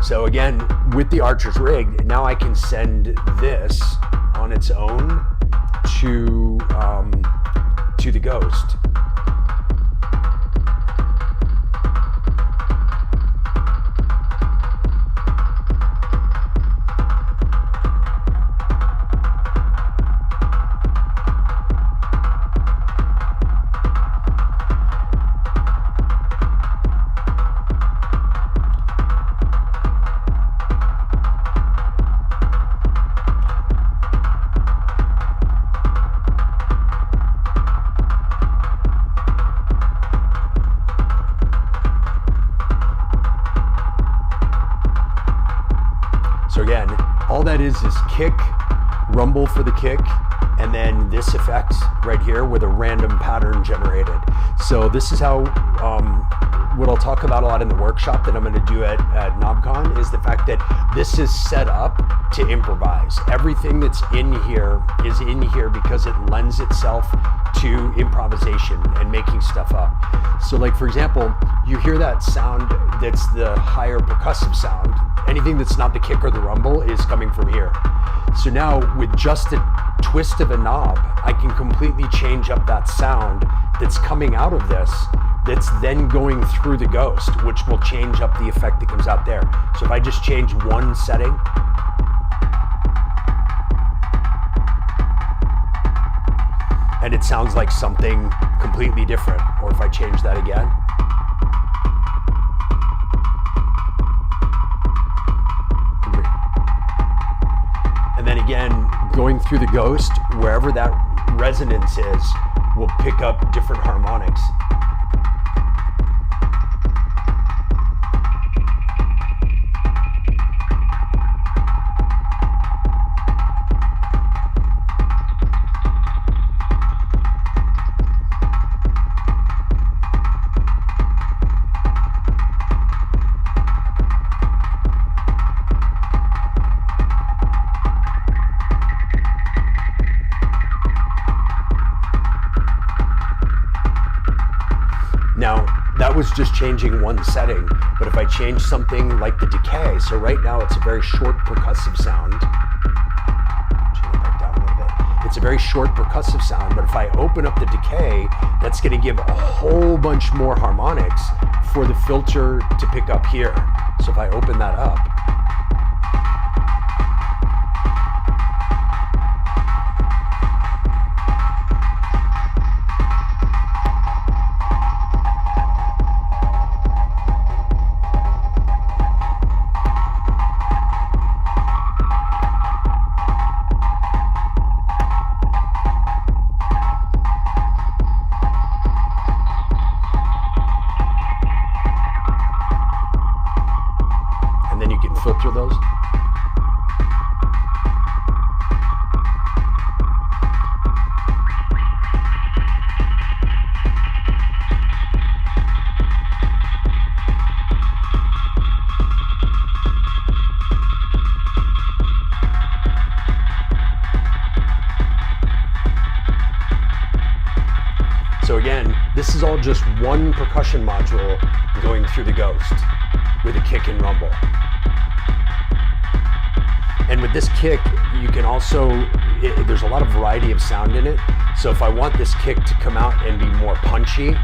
So again, with the Archer's rig, now I can send this on its own to the Ghost. So again, all that is kick, rumble for the kick, and then this effect right here with a random pattern generated. So this is how, what I'll talk about a lot in the workshop that I'm going to do at KnobCon is the fact that this is set up to improvise. Everything that's in here is in here because it lends itself to improvisation and making stuff up. So like, for example, you hear that sound that's the higher percussive sound. Anything that's not the kick or the rumble is coming from here. So now with just a twist of a knob, I can completely change up that sound that's coming out of this, that's then going through the Ghost, which will change up the effect that comes out there. So if I just change one setting, and it sounds like something completely different, or if I change that again, and then again, going through the Ghost, wherever that resonance is, will pick up different harmonics. was just changing one setting. But if I change something like the decay, so right now it's a very short percussive sound. Turn it back down a little bit. It's a very short percussive sound, but if I open up the decay, that's gonna give a whole bunch more harmonics for the filter to pick up here. So if I open that up, filter those. So again, this is all just one percussion module going through the Ghost with a kick and rumble. And with this kick, you can also, there's a lot of variety of sound in it. So if I want this kick to come out and be more punchy,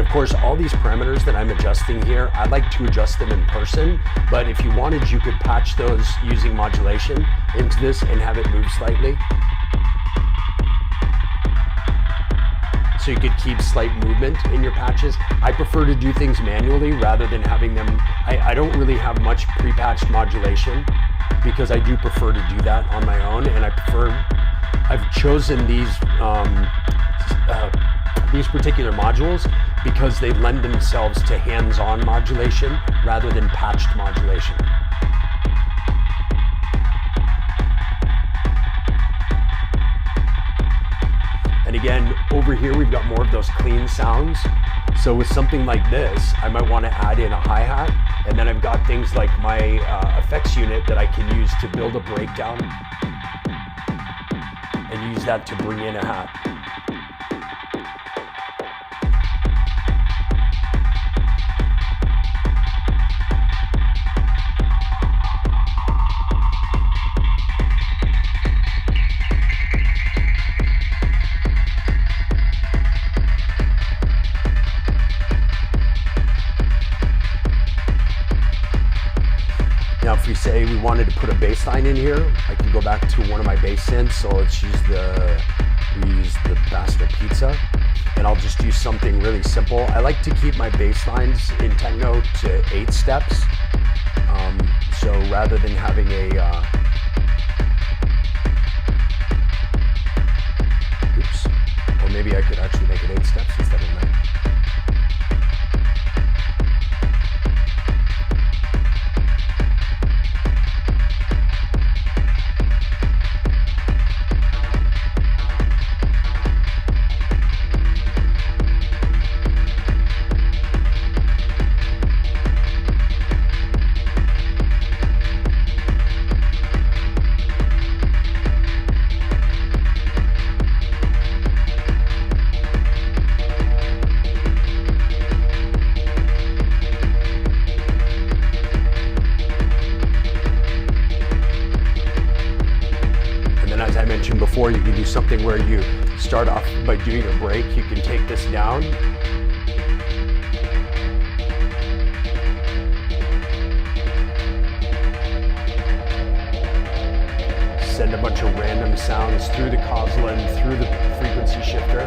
of course, all these parameters that I'm adjusting here, I like to adjust them in person, but if you wanted, you could patch those using modulation into this and have it move slightly. So you could keep slight movement in your patches. I prefer to do things manually rather than having them, I don't really have much pre-patched modulation because I do prefer to do that on my own, and I've chosen these particular modules because they lend themselves to hands-on modulation rather than patched modulation. And again, over here we've got more of those clean sounds. So with something like this, I might want to add in a hi-hat, and then I've got things like my effects unit that I can use to build a breakdown and use that to bring in a hat. Now, if we say we wanted to put a bass line in here, I can go back to one of my bass synths. So let's use we use the Basta Pizza, and I'll just do something really simple. I like to keep my bass lines in techno to 8 steps. So rather than having or maybe I could actually make it 8 steps instead of 9. Before, you can do something where you start off by doing a break. You can take this down, send a bunch of random sounds through the console and through the frequency shifter.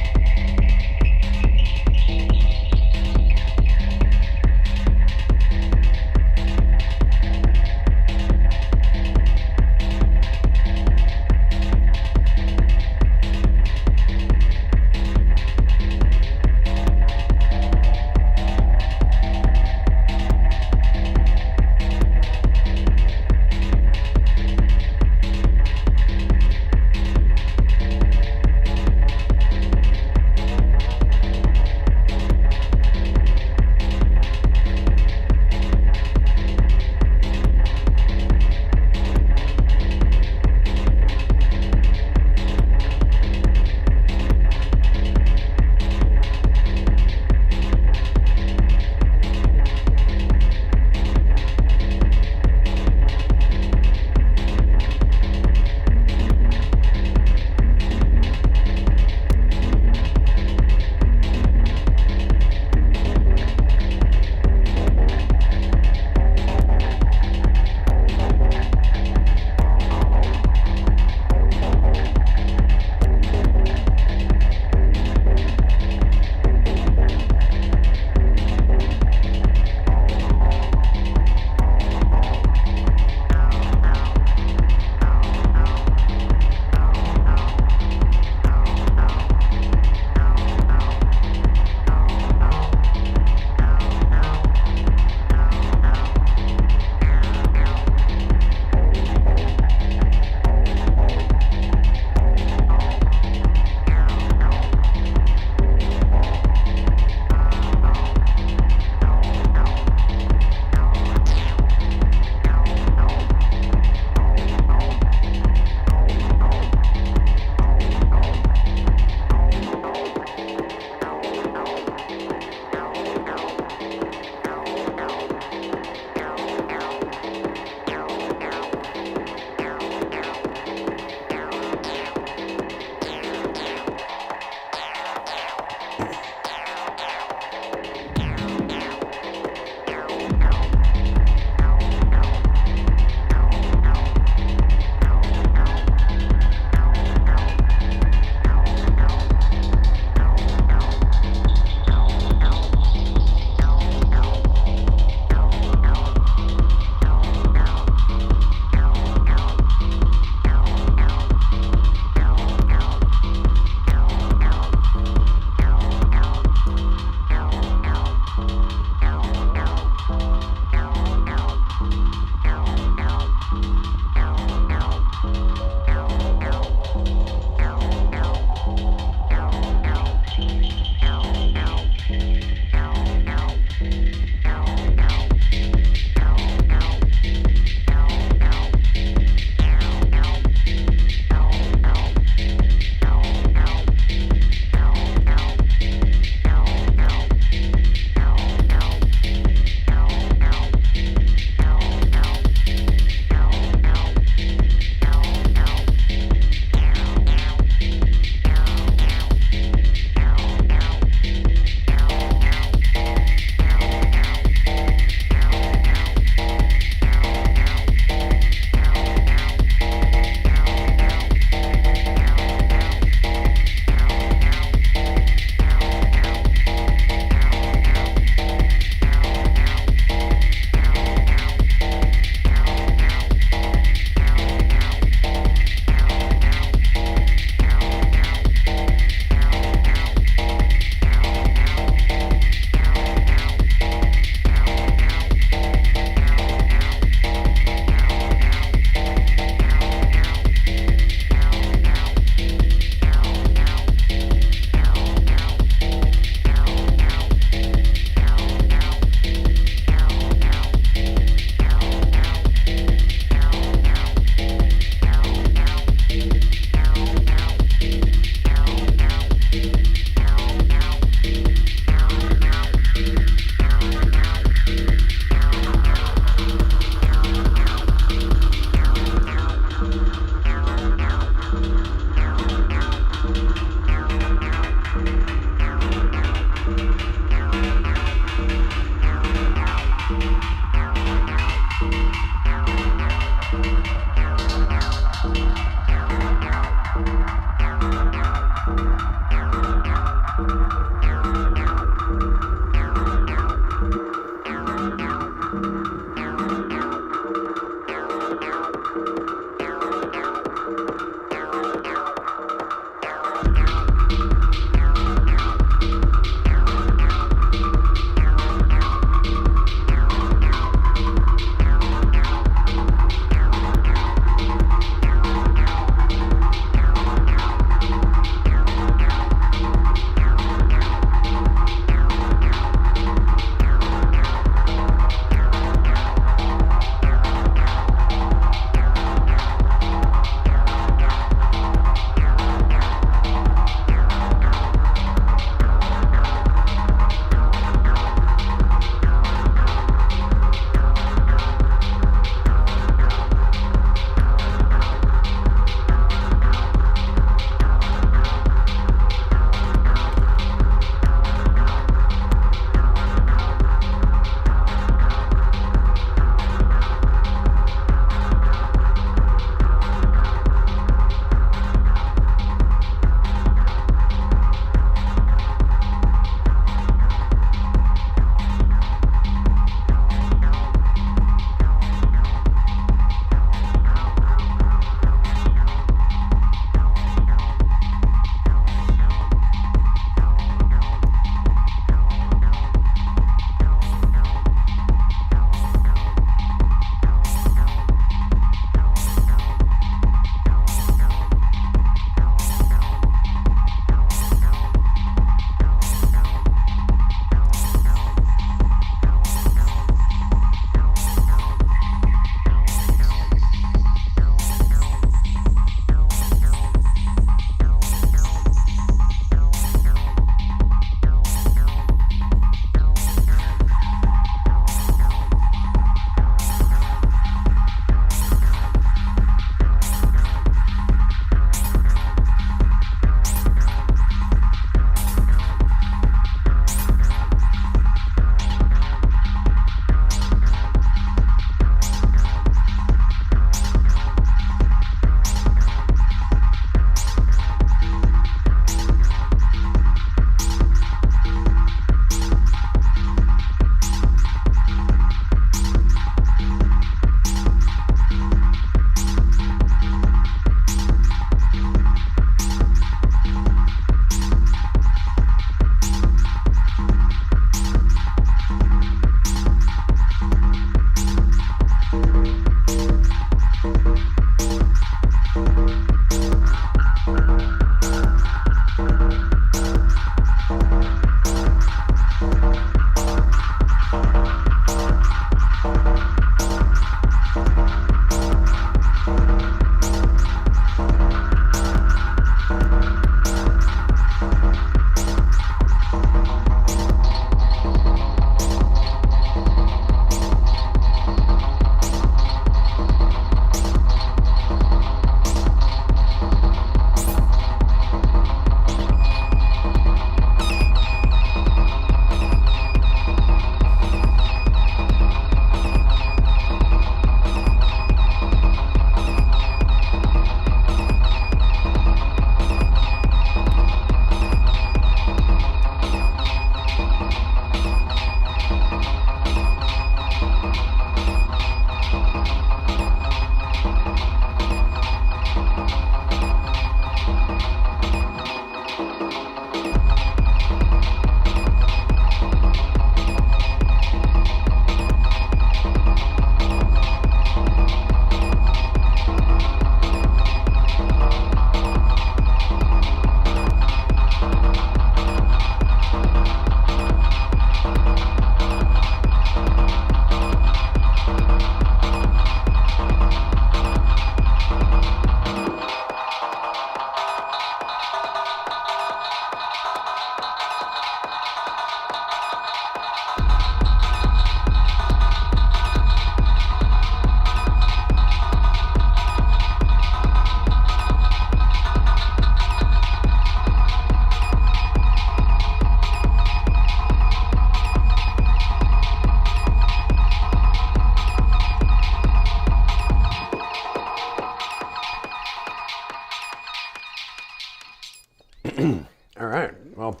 All right. Well,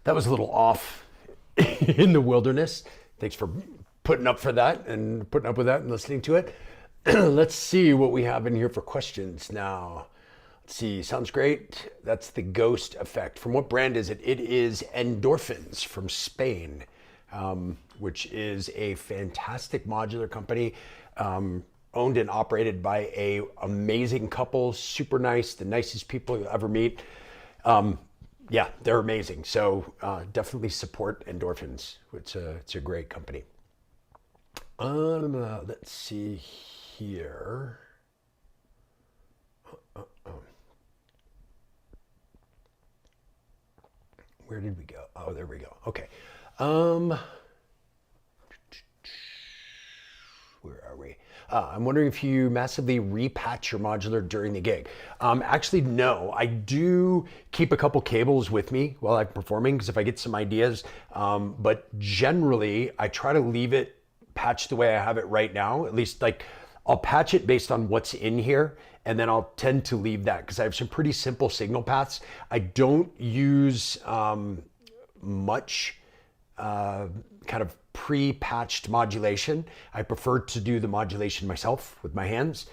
that was a little off in the wilderness. Thanks for putting up for that and putting up with that and listening to it. Let's see what we have in here for questions now. Let's see. Sounds great. That's the Ghost Effect. From what brand is it? It is Endorphins from Spain, which is a fantastic modular company. Owned and operated by a amazing couple, super nice, the nicest people you'll ever meet. Yeah, they're amazing. So definitely support Endorphins. It's a great company. Let's see here. Where did we go? Oh, there we go. Okay. Where are we? I'm wondering if you massively repatch your modular during the gig. Actually, no. I do keep a couple cables with me while I'm performing because if I get some ideas, but generally I try to leave it patched the way I have it right now. At least like I'll patch it based on what's in here, and then I'll tend to leave that because I have some pretty simple signal paths. I don't use much kind of pre-patched modulation. I prefer to do the modulation myself with my hands.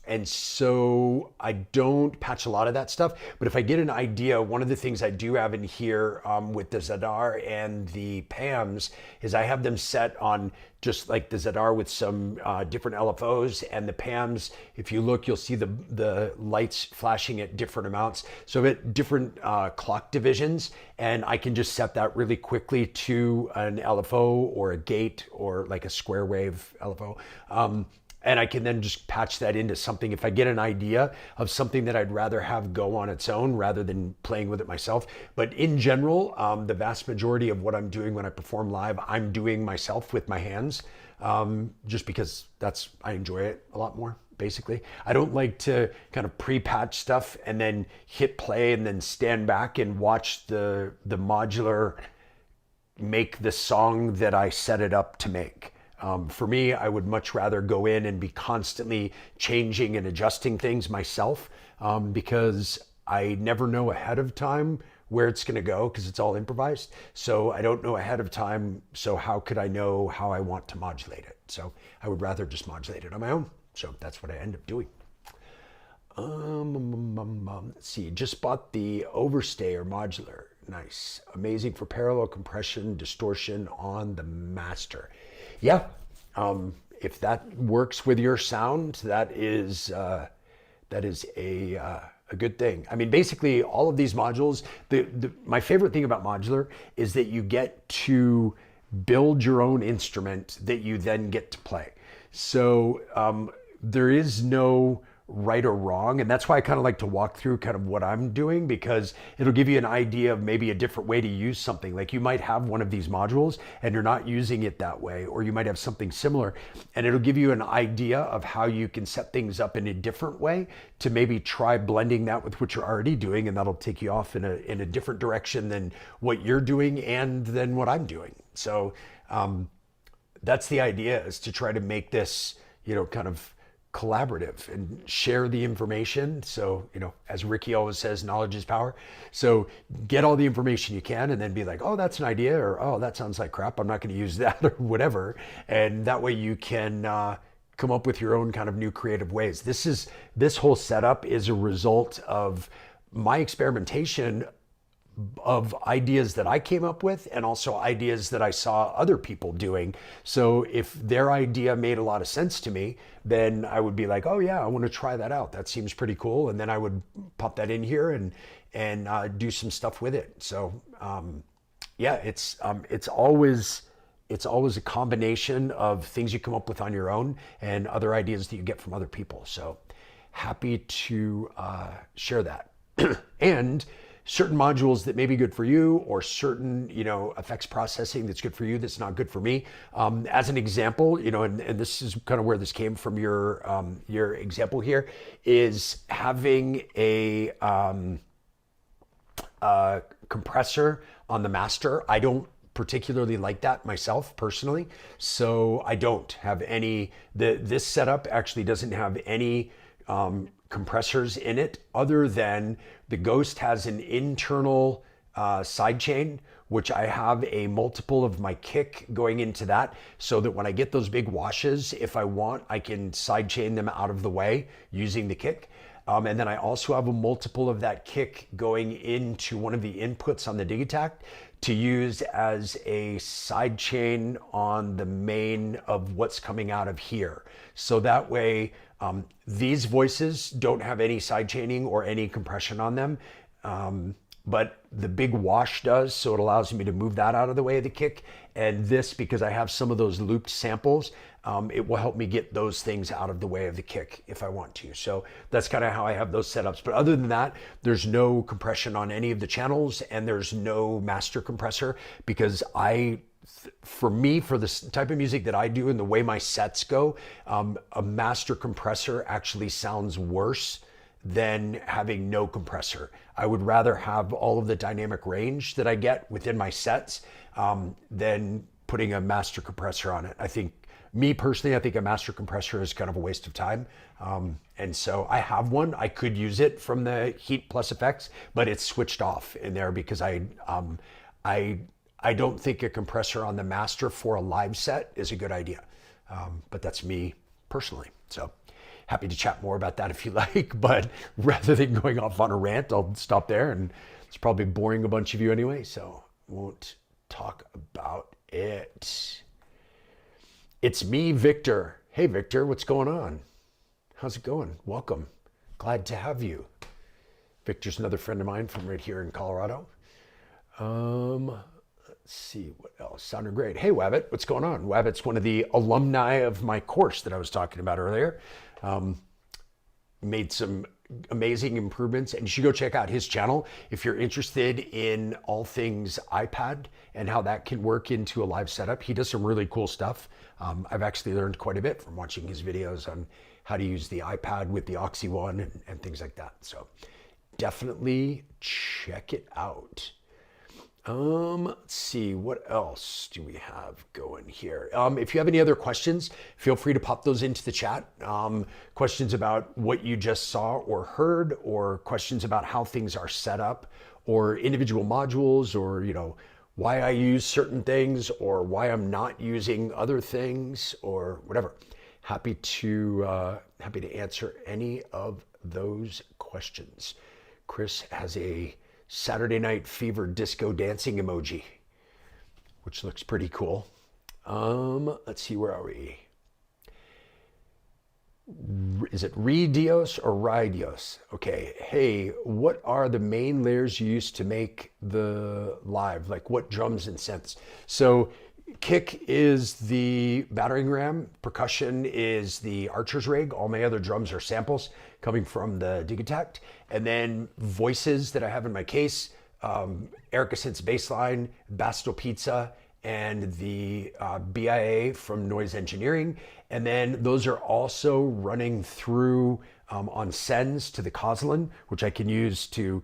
And so I don't patch a lot of that stuff, but if I get an idea, one of the things I do have in here with the Zadar and the PAMs is I have them set on just like the Zadar with some different LFOs, and the PAMs, if you look, you'll see the lights flashing at different amounts. So at different clock divisions, and I can just set that really quickly to an LFO or a gate or like a square wave LFO. And I can then just patch that into something if I get an idea of something that I'd rather have go on its own rather than playing with it myself. But in general, the vast majority of what I'm doing when I perform live, I'm doing myself with my hands, just because I enjoy it a lot more, basically. I don't like to kind of pre-patch stuff and then hit play and then stand back and watch the modular make the song that I set it up to make. For me, I would much rather go in and be constantly changing and adjusting things myself, because I never know ahead of time where it's going to go because it's all improvised. So I don't know ahead of time. So how could I know how I want to modulate it? So I would rather just modulate it on my own. So that's what I end up doing. Let's see, just bought the Overstay or Modular. Nice. Amazing for parallel compression, distortion on the master. Yeah, if that works with your sound, that is a good thing. I mean, basically, all of these modules. My favorite thing about modular is that you get to build your own instrument that you then get to play. So there is no right or wrong, and that's why I kind of like to walk through kind of what I'm doing, because it'll give you an idea of maybe a different way to use something. Like you might have one of these modules and you're not using it that way, or you might have something similar, and it'll give you an idea of how you can set things up in a different way to maybe try blending that with what you're already doing, and that'll take you off in a different direction than what you're doing and than what I'm doing. So that's the idea, is to try to make this, kind of collaborative and share the information. So, as Ricky always says, knowledge is power. So get all the information you can and then be like, oh, that's an idea, or oh, that sounds like crap, I'm not going to use that, or whatever. And that way you can come up with your own kind of new creative ways. This whole setup is a result of my experimentation of ideas that I came up with, and also ideas that I saw other people doing. So if their idea made a lot of sense to me, then I would be like, oh yeah, I want to try that out. That seems pretty cool. And then I would pop that in here and do some stuff with it. So yeah, it's always a combination of things you come up with on your own and other ideas that you get from other people. So happy to share that. And certain modules that may be good for you, or certain, effects processing that's good for you that's not good for me. As an example, and this is kind of where this came from, your example here, is having a compressor on the master. I don't particularly like that myself personally, so I don't have any. This setup actually doesn't have any compressors in it other than the Ghost has an internal sidechain, which I have a multiple of my kick going into that, so that when I get those big washes, if I want, I can sidechain them out of the way using the kick. And then I also have a multiple of that kick going into one of the inputs on the Digitact to use as a side chain on the main of what's coming out of here. So that way, these voices don't have any side chaining or any compression on them. But the big wash does, so it allows me to move that out of the way of the kick. And this, because I have some of those looped samples, it will help me get those things out of the way of the kick if I want to. So that's kind of how I have those setups. But other than that, there's no compression on any of the channels, and there's no master compressor, because for me, for this type of music that I do and the way my sets go, a master compressor actually sounds worse than having no compressor. I would rather have all of the dynamic range that I get within my sets than putting a master compressor on it. I think, me personally, I think a master compressor is kind of a waste of time. And so I have one. I could use it from the Heat Plus effects, but it's switched off in there because I don't think a compressor on the master for a live set is a good idea. But that's me personally. So happy to chat more about that if you like, but rather than going off on a rant, I'll stop there, and it's probably boring a bunch of you anyway, so won't talk about it. It's me, Victor. Hey, Victor, what's going on? How's it going? Welcome. Glad to have you. Victor's another friend of mine from right here in Colorado. Let's see what else. Sounded great. Hey, Wabbit, what's going on? Wabbit's one of the alumni of my course that I was talking about earlier. Made some amazing improvements, and you should go check out his channel if you're interested in all things iPad and how that can work into a live setup. He does some really cool stuff. I've actually learned quite a bit from watching his videos on how to use the iPad with the Oxy One and things like that. So definitely check it out. Let's see, what else do we have going here? If you have any other questions, feel free to pop those into the chat. Questions about what you just saw or heard, or questions about how things are set up, or individual modules, or why I use certain things, or why I'm not using other things, or whatever. Happy to answer any of those questions. Chris has a Saturday Night Fever disco dancing emoji, which looks pretty cool. Let's see, where are we? Is it Re-Dios or Ri-Dios? Okay, hey, what are the main layers you use to make the live? Like what drums and synths? So kick is the battering ram, percussion is the Archer's rig, all my other drums are samples coming from the Digitact, and then voices that I have in my case, Erica Synth's bassline, Bastel Pizza, and the BIA from Noise Engineering, and then those are also running through on sends to the Coslin, which I can use to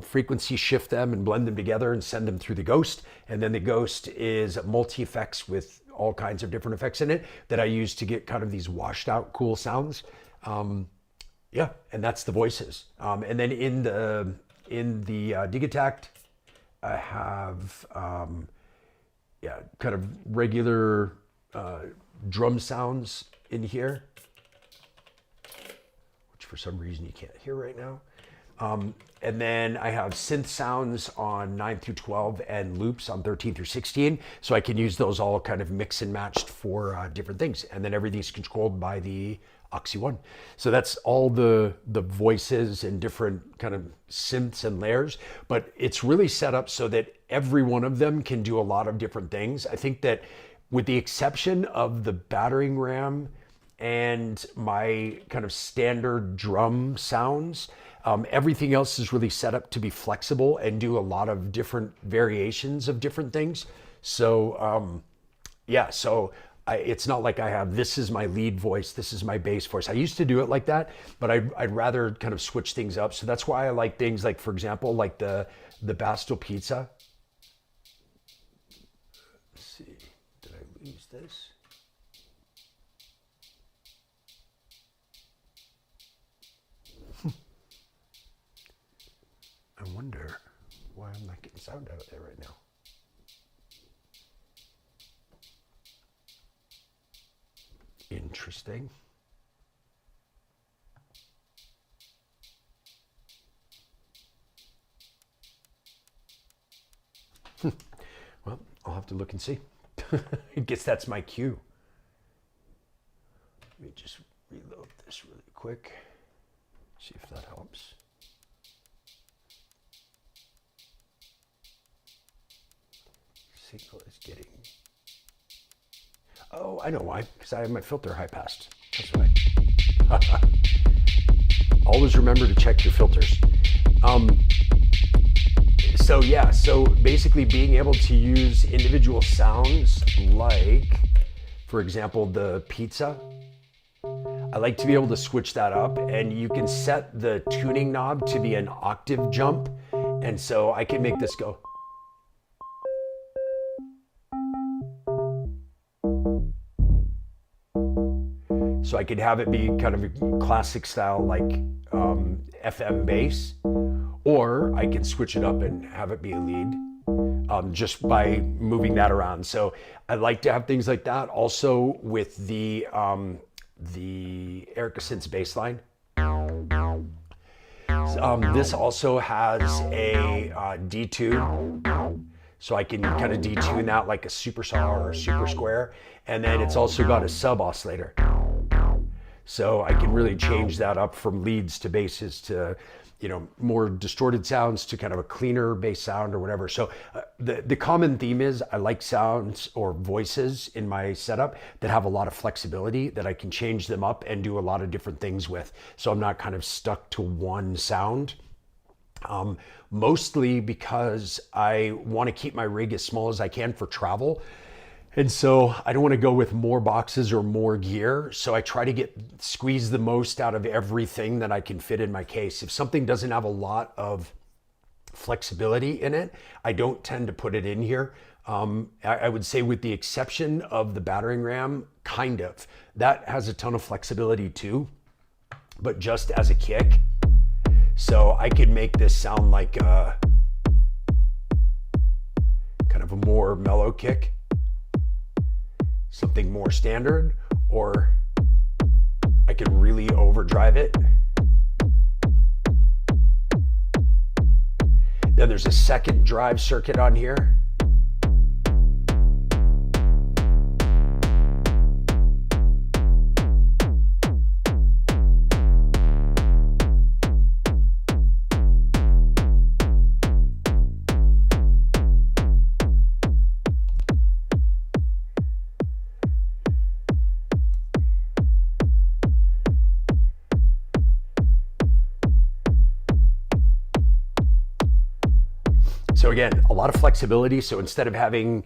frequency shift them and blend them together and send them through the Ghost. And then the Ghost is multi-effects with all kinds of different effects in it that I use to get kind of these washed out cool sounds. Yeah, and that's the voices. And then in the Digitact, I have kind of regular drum sounds in here, which for some reason you can't hear right now. And then I have synth sounds on 9 through 12 and loops on 13 through 16. So I can use those all kind of mix and matched for different things. And then everything's controlled by the Oxy One. So that's all the voices and different kind of synths and layers. But it's really set up so that every one of them can do a lot of different things. I think that with the exception of the battering ram and my kind of standard drum sounds, everything else is really set up to be flexible and do a lot of different variations of different things. So it's not like I have, this is my lead voice, this is my bass voice. I used to do it like that, but I'd rather kind of switch things up. So that's why I like things like, for example, like the Bastel Pizza. Let's see, did I lose this? wonder why I'm not getting sound out of there right now. Interesting. Well, I'll have to look and see. I guess that's my cue. Let me just reload this really quick. See if that helps. Signal is getting... Oh, I know why. Because I have my filter high passed. That's why. Always remember to check your filters. So basically being able to use individual sounds like, for example, the pizza. I like to be able to switch that up, and you can set the tuning knob to be an octave jump. And so I can make this go. So I could have it be kind of a classic style like FM bass, or I can switch it up and have it be a lead just by moving that around. So I like to have things like that. Also with the Erica Synths bass line. This also has a detune. So I can kind of detune that like a super saw or a super square. And then it's also got a sub oscillator. So I can really change that up from leads to basses to, you know, more distorted sounds to kind of a cleaner bass sound or whatever. So the common theme is I like sounds or voices in my setup that have a lot of flexibility, that I can change them up and do a lot of different things with. So I'm not kind of stuck to one sound. Mostly because I want to keep my rig as small as I can for travel. And so I don't want to go with more boxes or more gear. So I try to squeeze the most out of everything that I can fit in my case. If something doesn't have a lot of flexibility in it, I don't tend to put it in here. I would say with the exception of the battering ram, kind of. That has a ton of flexibility too, but just as a kick. So I could make this sound like a kind of a more mellow kick, something more standard, or I could really overdrive it. Then there's a second drive circuit on here. So again, a lot of flexibility. So instead of having,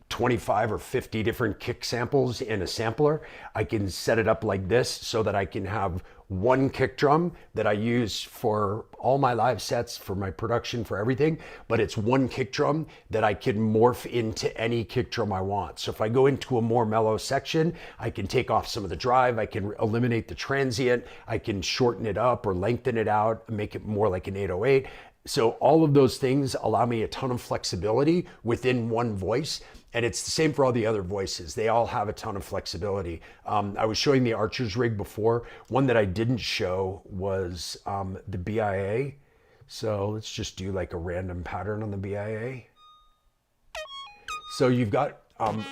25 or 50 different kick samples in a sampler, I can set it up like this so that I can have one kick drum that I use for all my live sets, for my production, for everything, but it's one kick drum that I can morph into any kick drum I want. So if I go into a more mellow section, I can take off some of the drive, I can eliminate the transient, I can shorten it up or lengthen it out, make it more like an 808. So all of those things allow me a ton of flexibility within one voice. And it's the same for all the other voices. They all have a ton of flexibility. I was showing the Archer's rig before. One that I didn't show was the BIA. So let's just do like a random pattern on the BIA. So you've got, you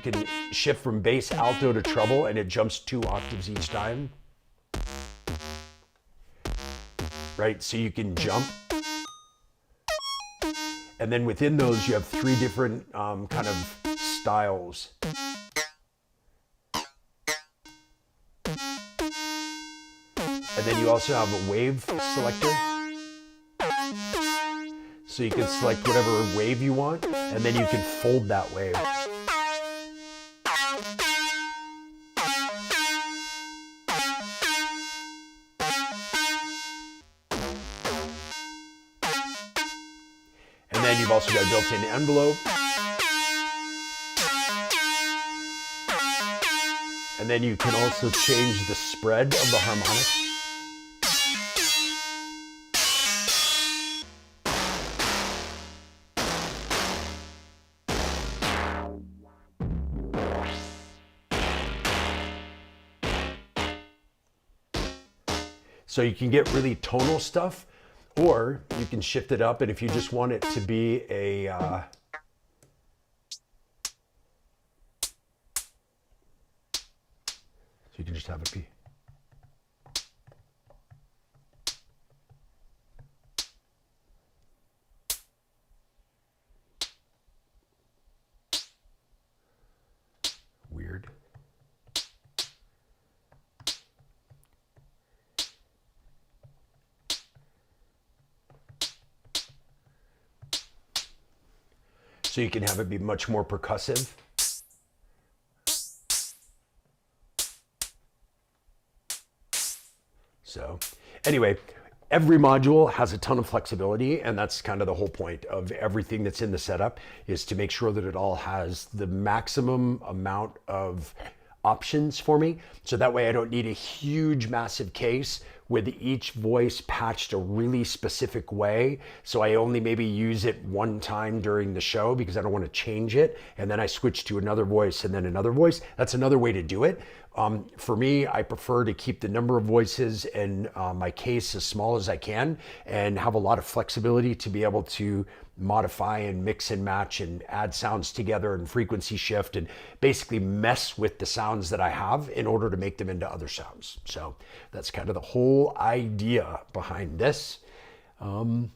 can shift from bass, alto to treble, and it jumps 2 octaves each time. Right, so you can jump. And then within those, you have 3 different kind of styles. And then you also have a wave selector. So you can select whatever wave you want, and then you can fold that wave. And then you've also got a built-in envelope. And then you can also change the spread of the harmonics. So you can get really tonal stuff, or you can shift it up. And if you just want it to be a, so you can just have it be. Weird. So you can have it be much more percussive. So anyway, every module has a ton of flexibility, and that's kind of the whole point of everything that's in the setup, is to make sure that it all has the maximum amount of options for me. So that way I don't need a huge, massive case with each voice patched a really specific way. So I only maybe use it one time during the show because I don't want to change it. And then I switch to another voice and then another voice. That's another way to do it. For me, I prefer to keep the number of voices and my case as small as I can and have a lot of flexibility to be able to modify and mix and match and add sounds together and frequency shift and basically mess with the sounds that I have in order to make them into other sounds. So that's kind of the whole idea behind this. Let's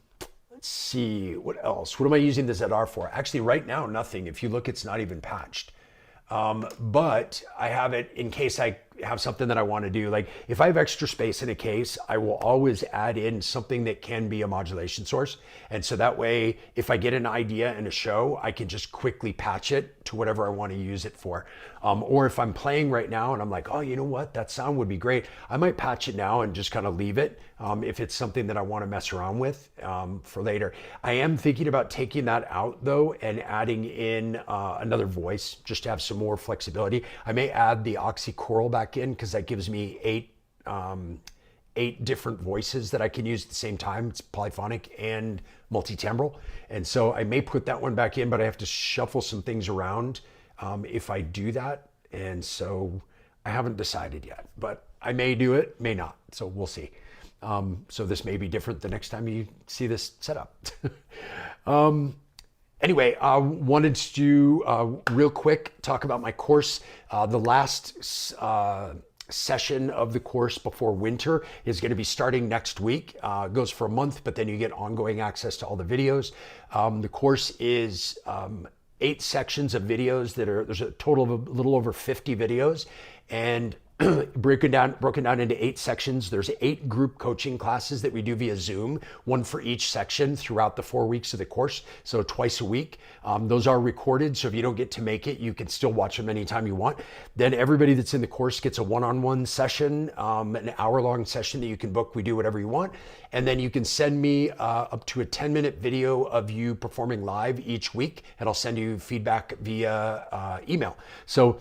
see, what else? What am I using the ZR for? Actually, right now, nothing. If you look, it's not even patched. But I have it in case I have something that I want to do. Like if I have extra space in a case, I will always add in something that can be a modulation source. And so that way, if I get an idea in a show, I can just quickly patch it to whatever I want to use it for. Or if I'm playing right now and I'm like, oh, you know what, that sound would be great, I might patch it now and just kind of leave it if it's something that I want to mess around with for later. I am thinking about taking that out though and adding in another voice just to have some more flexibility. I may add the oxychoral back in because that gives me eight different voices that I can use at the same time. It's polyphonic and multi-timbral. And so I may put that one back in, but I have to shuffle some things around if I do that. And so I haven't decided yet, but I may do it, may not. So we'll see. So this may be different the next time you see this setup. Anyway, I wanted to real quick talk about my course. The last session of the course before winter is going to be starting next week. It goes for a month, but then you get ongoing access to all the videos. The course is 8 sections of videos there's a total of a little over 50 videos, and broken down into 8 sections. There's 8 group coaching classes that we do via Zoom, one for each section throughout the 4 weeks of the course, so twice a week. Those are recorded, so if you don't get to make it, you can still watch them anytime you want. Then everybody that's in the course gets a one-on-one session, an hour-long session that you can book. We do whatever you want. And then you can send me up to a 10-minute video of you performing live each week, and I'll send you feedback via email. So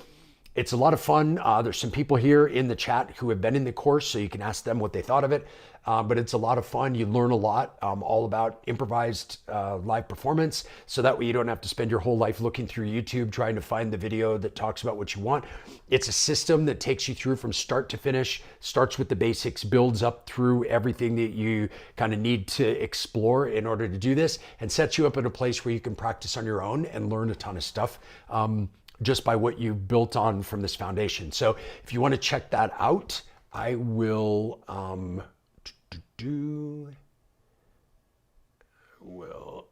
it's a lot of fun. There's some people here in the chat who have been in the course, so you can ask them what they thought of it. But it's a lot of fun. You learn a lot all about improvised live performance, so that way you don't have to spend your whole life looking through YouTube trying to find the video that talks about what you want. It's a system that takes you through from start to finish, starts with the basics, builds up through everything that you kind of need to explore in order to do this, and sets you up in a place where you can practice on your own and learn a ton of stuff. Just by what you've built on from this foundation. So if you want to check that out, I will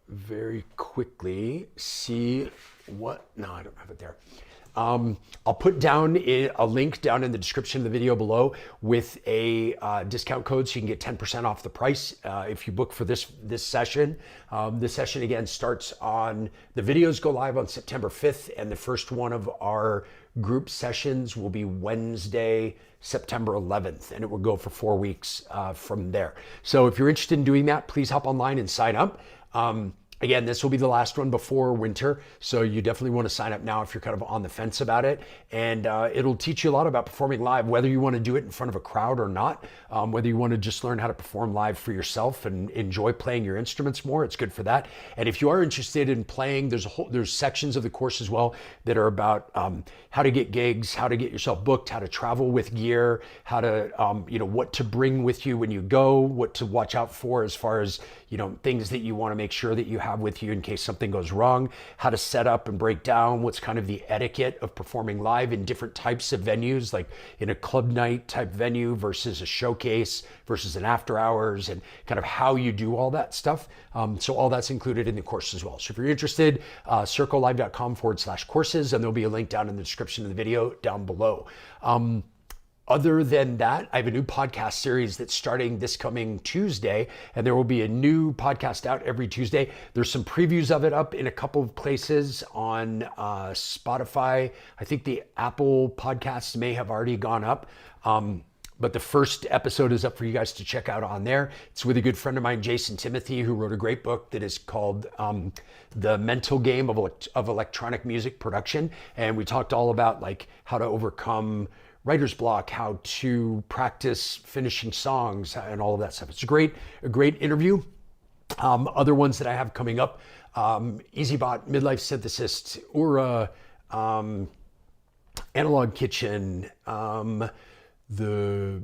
very quickly see what, no, I don't have it there. I'll put down a link down in the description of the video below with a discount code so you can get 10% off the price if you book for this session. This session again starts on, the videos go live on September 5th, and the first one of our group sessions will be Wednesday, September 11th, and it will go for 4 weeks from there. So if you're interested in doing that, please hop online and sign up. Again, this will be the last one before winter, so you definitely want to sign up now if you're kind of on the fence about it. And it'll teach you a lot about performing live, whether you want to do it in front of a crowd or not, whether you want to just learn how to perform live for yourself and enjoy playing your instruments more. It's good for that. And if you are interested in playing, there's sections of the course as well that are about how to get gigs, how to get yourself booked, how to travel with gear, how to what to bring with you when you go, what to watch out for as far as things that you want to make sure that you have with you in case something goes wrong, how to set up and break down what's kind of the etiquette of performing live in different types of venues, like in a club night type venue versus a showcase versus an after hours, and kind of how you do all that stuff. So all that's included in the course as well. So if you're interested, circlelive.com/courses, and there'll be a link down in the description of the video down below. Other than that, I have a new podcast series that's starting this coming Tuesday, and there will be a new podcast out every Tuesday. There's some previews of it up in a couple of places on Spotify. I think the Apple podcasts may have already gone up. But the first episode is up for you guys to check out on there. It's with a good friend of mine, Jason Timothy, who wrote a great book that is called The Mental Game of Electronic Music Production. And we talked all about like how to overcome writer's block, how to practice finishing songs, and all of that stuff. It's a great interview. Other ones that I have coming up, EasyBot, Midlife Synthesist, Aura, Analog Kitchen, the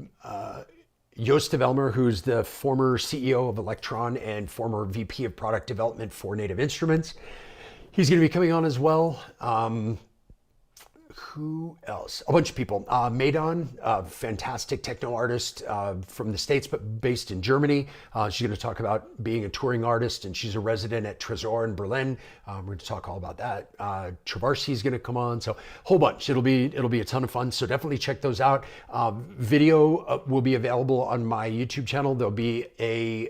Joost de Velmer, who's the former CEO of Electron and former VP of Product Development for Native Instruments. He's going to be coming on as well. Who else? A bunch of people. Maydon, a fantastic techno artist from the States, but based in Germany. She's going to talk about being a touring artist, and she's a resident at Tresor in Berlin. We're going to talk all about that. Travarsi is going to come on, so a whole bunch. It'll be a ton of fun. So definitely check those out. Video will be available on my YouTube channel. There'll be a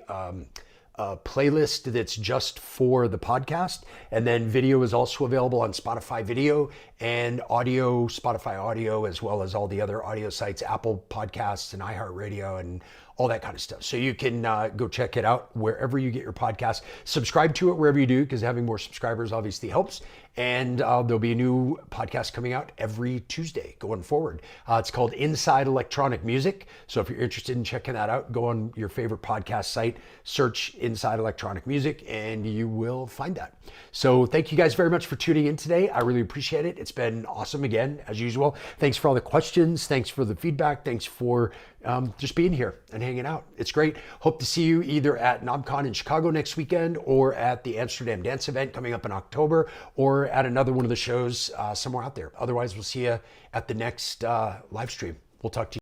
playlist that's just for the podcast, and then video is also available on Spotify Video and audio, Spotify Audio, as well as all the other audio sites, Apple Podcasts and iHeartRadio and all that kind of stuff. So you can go check it out wherever you get your podcast. Subscribe to it wherever you do, because having more subscribers obviously helps. And there'll be a new podcast coming out every Tuesday going forward. It's called Inside Electronic Music. So if you're interested in checking that out, go on your favorite podcast site, search Inside Electronic Music, and you will find that. So thank you guys very much for tuning in today. I really appreciate it. It's been awesome again, as usual. Thanks for all the questions. Thanks for the feedback. Thanks for just being here and hanging out. It's great. Hope to see you either at NobCon in Chicago next weekend, or at the Amsterdam Dance event coming up in October, or at another one of the shows somewhere out there. Otherwise, we'll see you at the next live stream. We'll talk to you.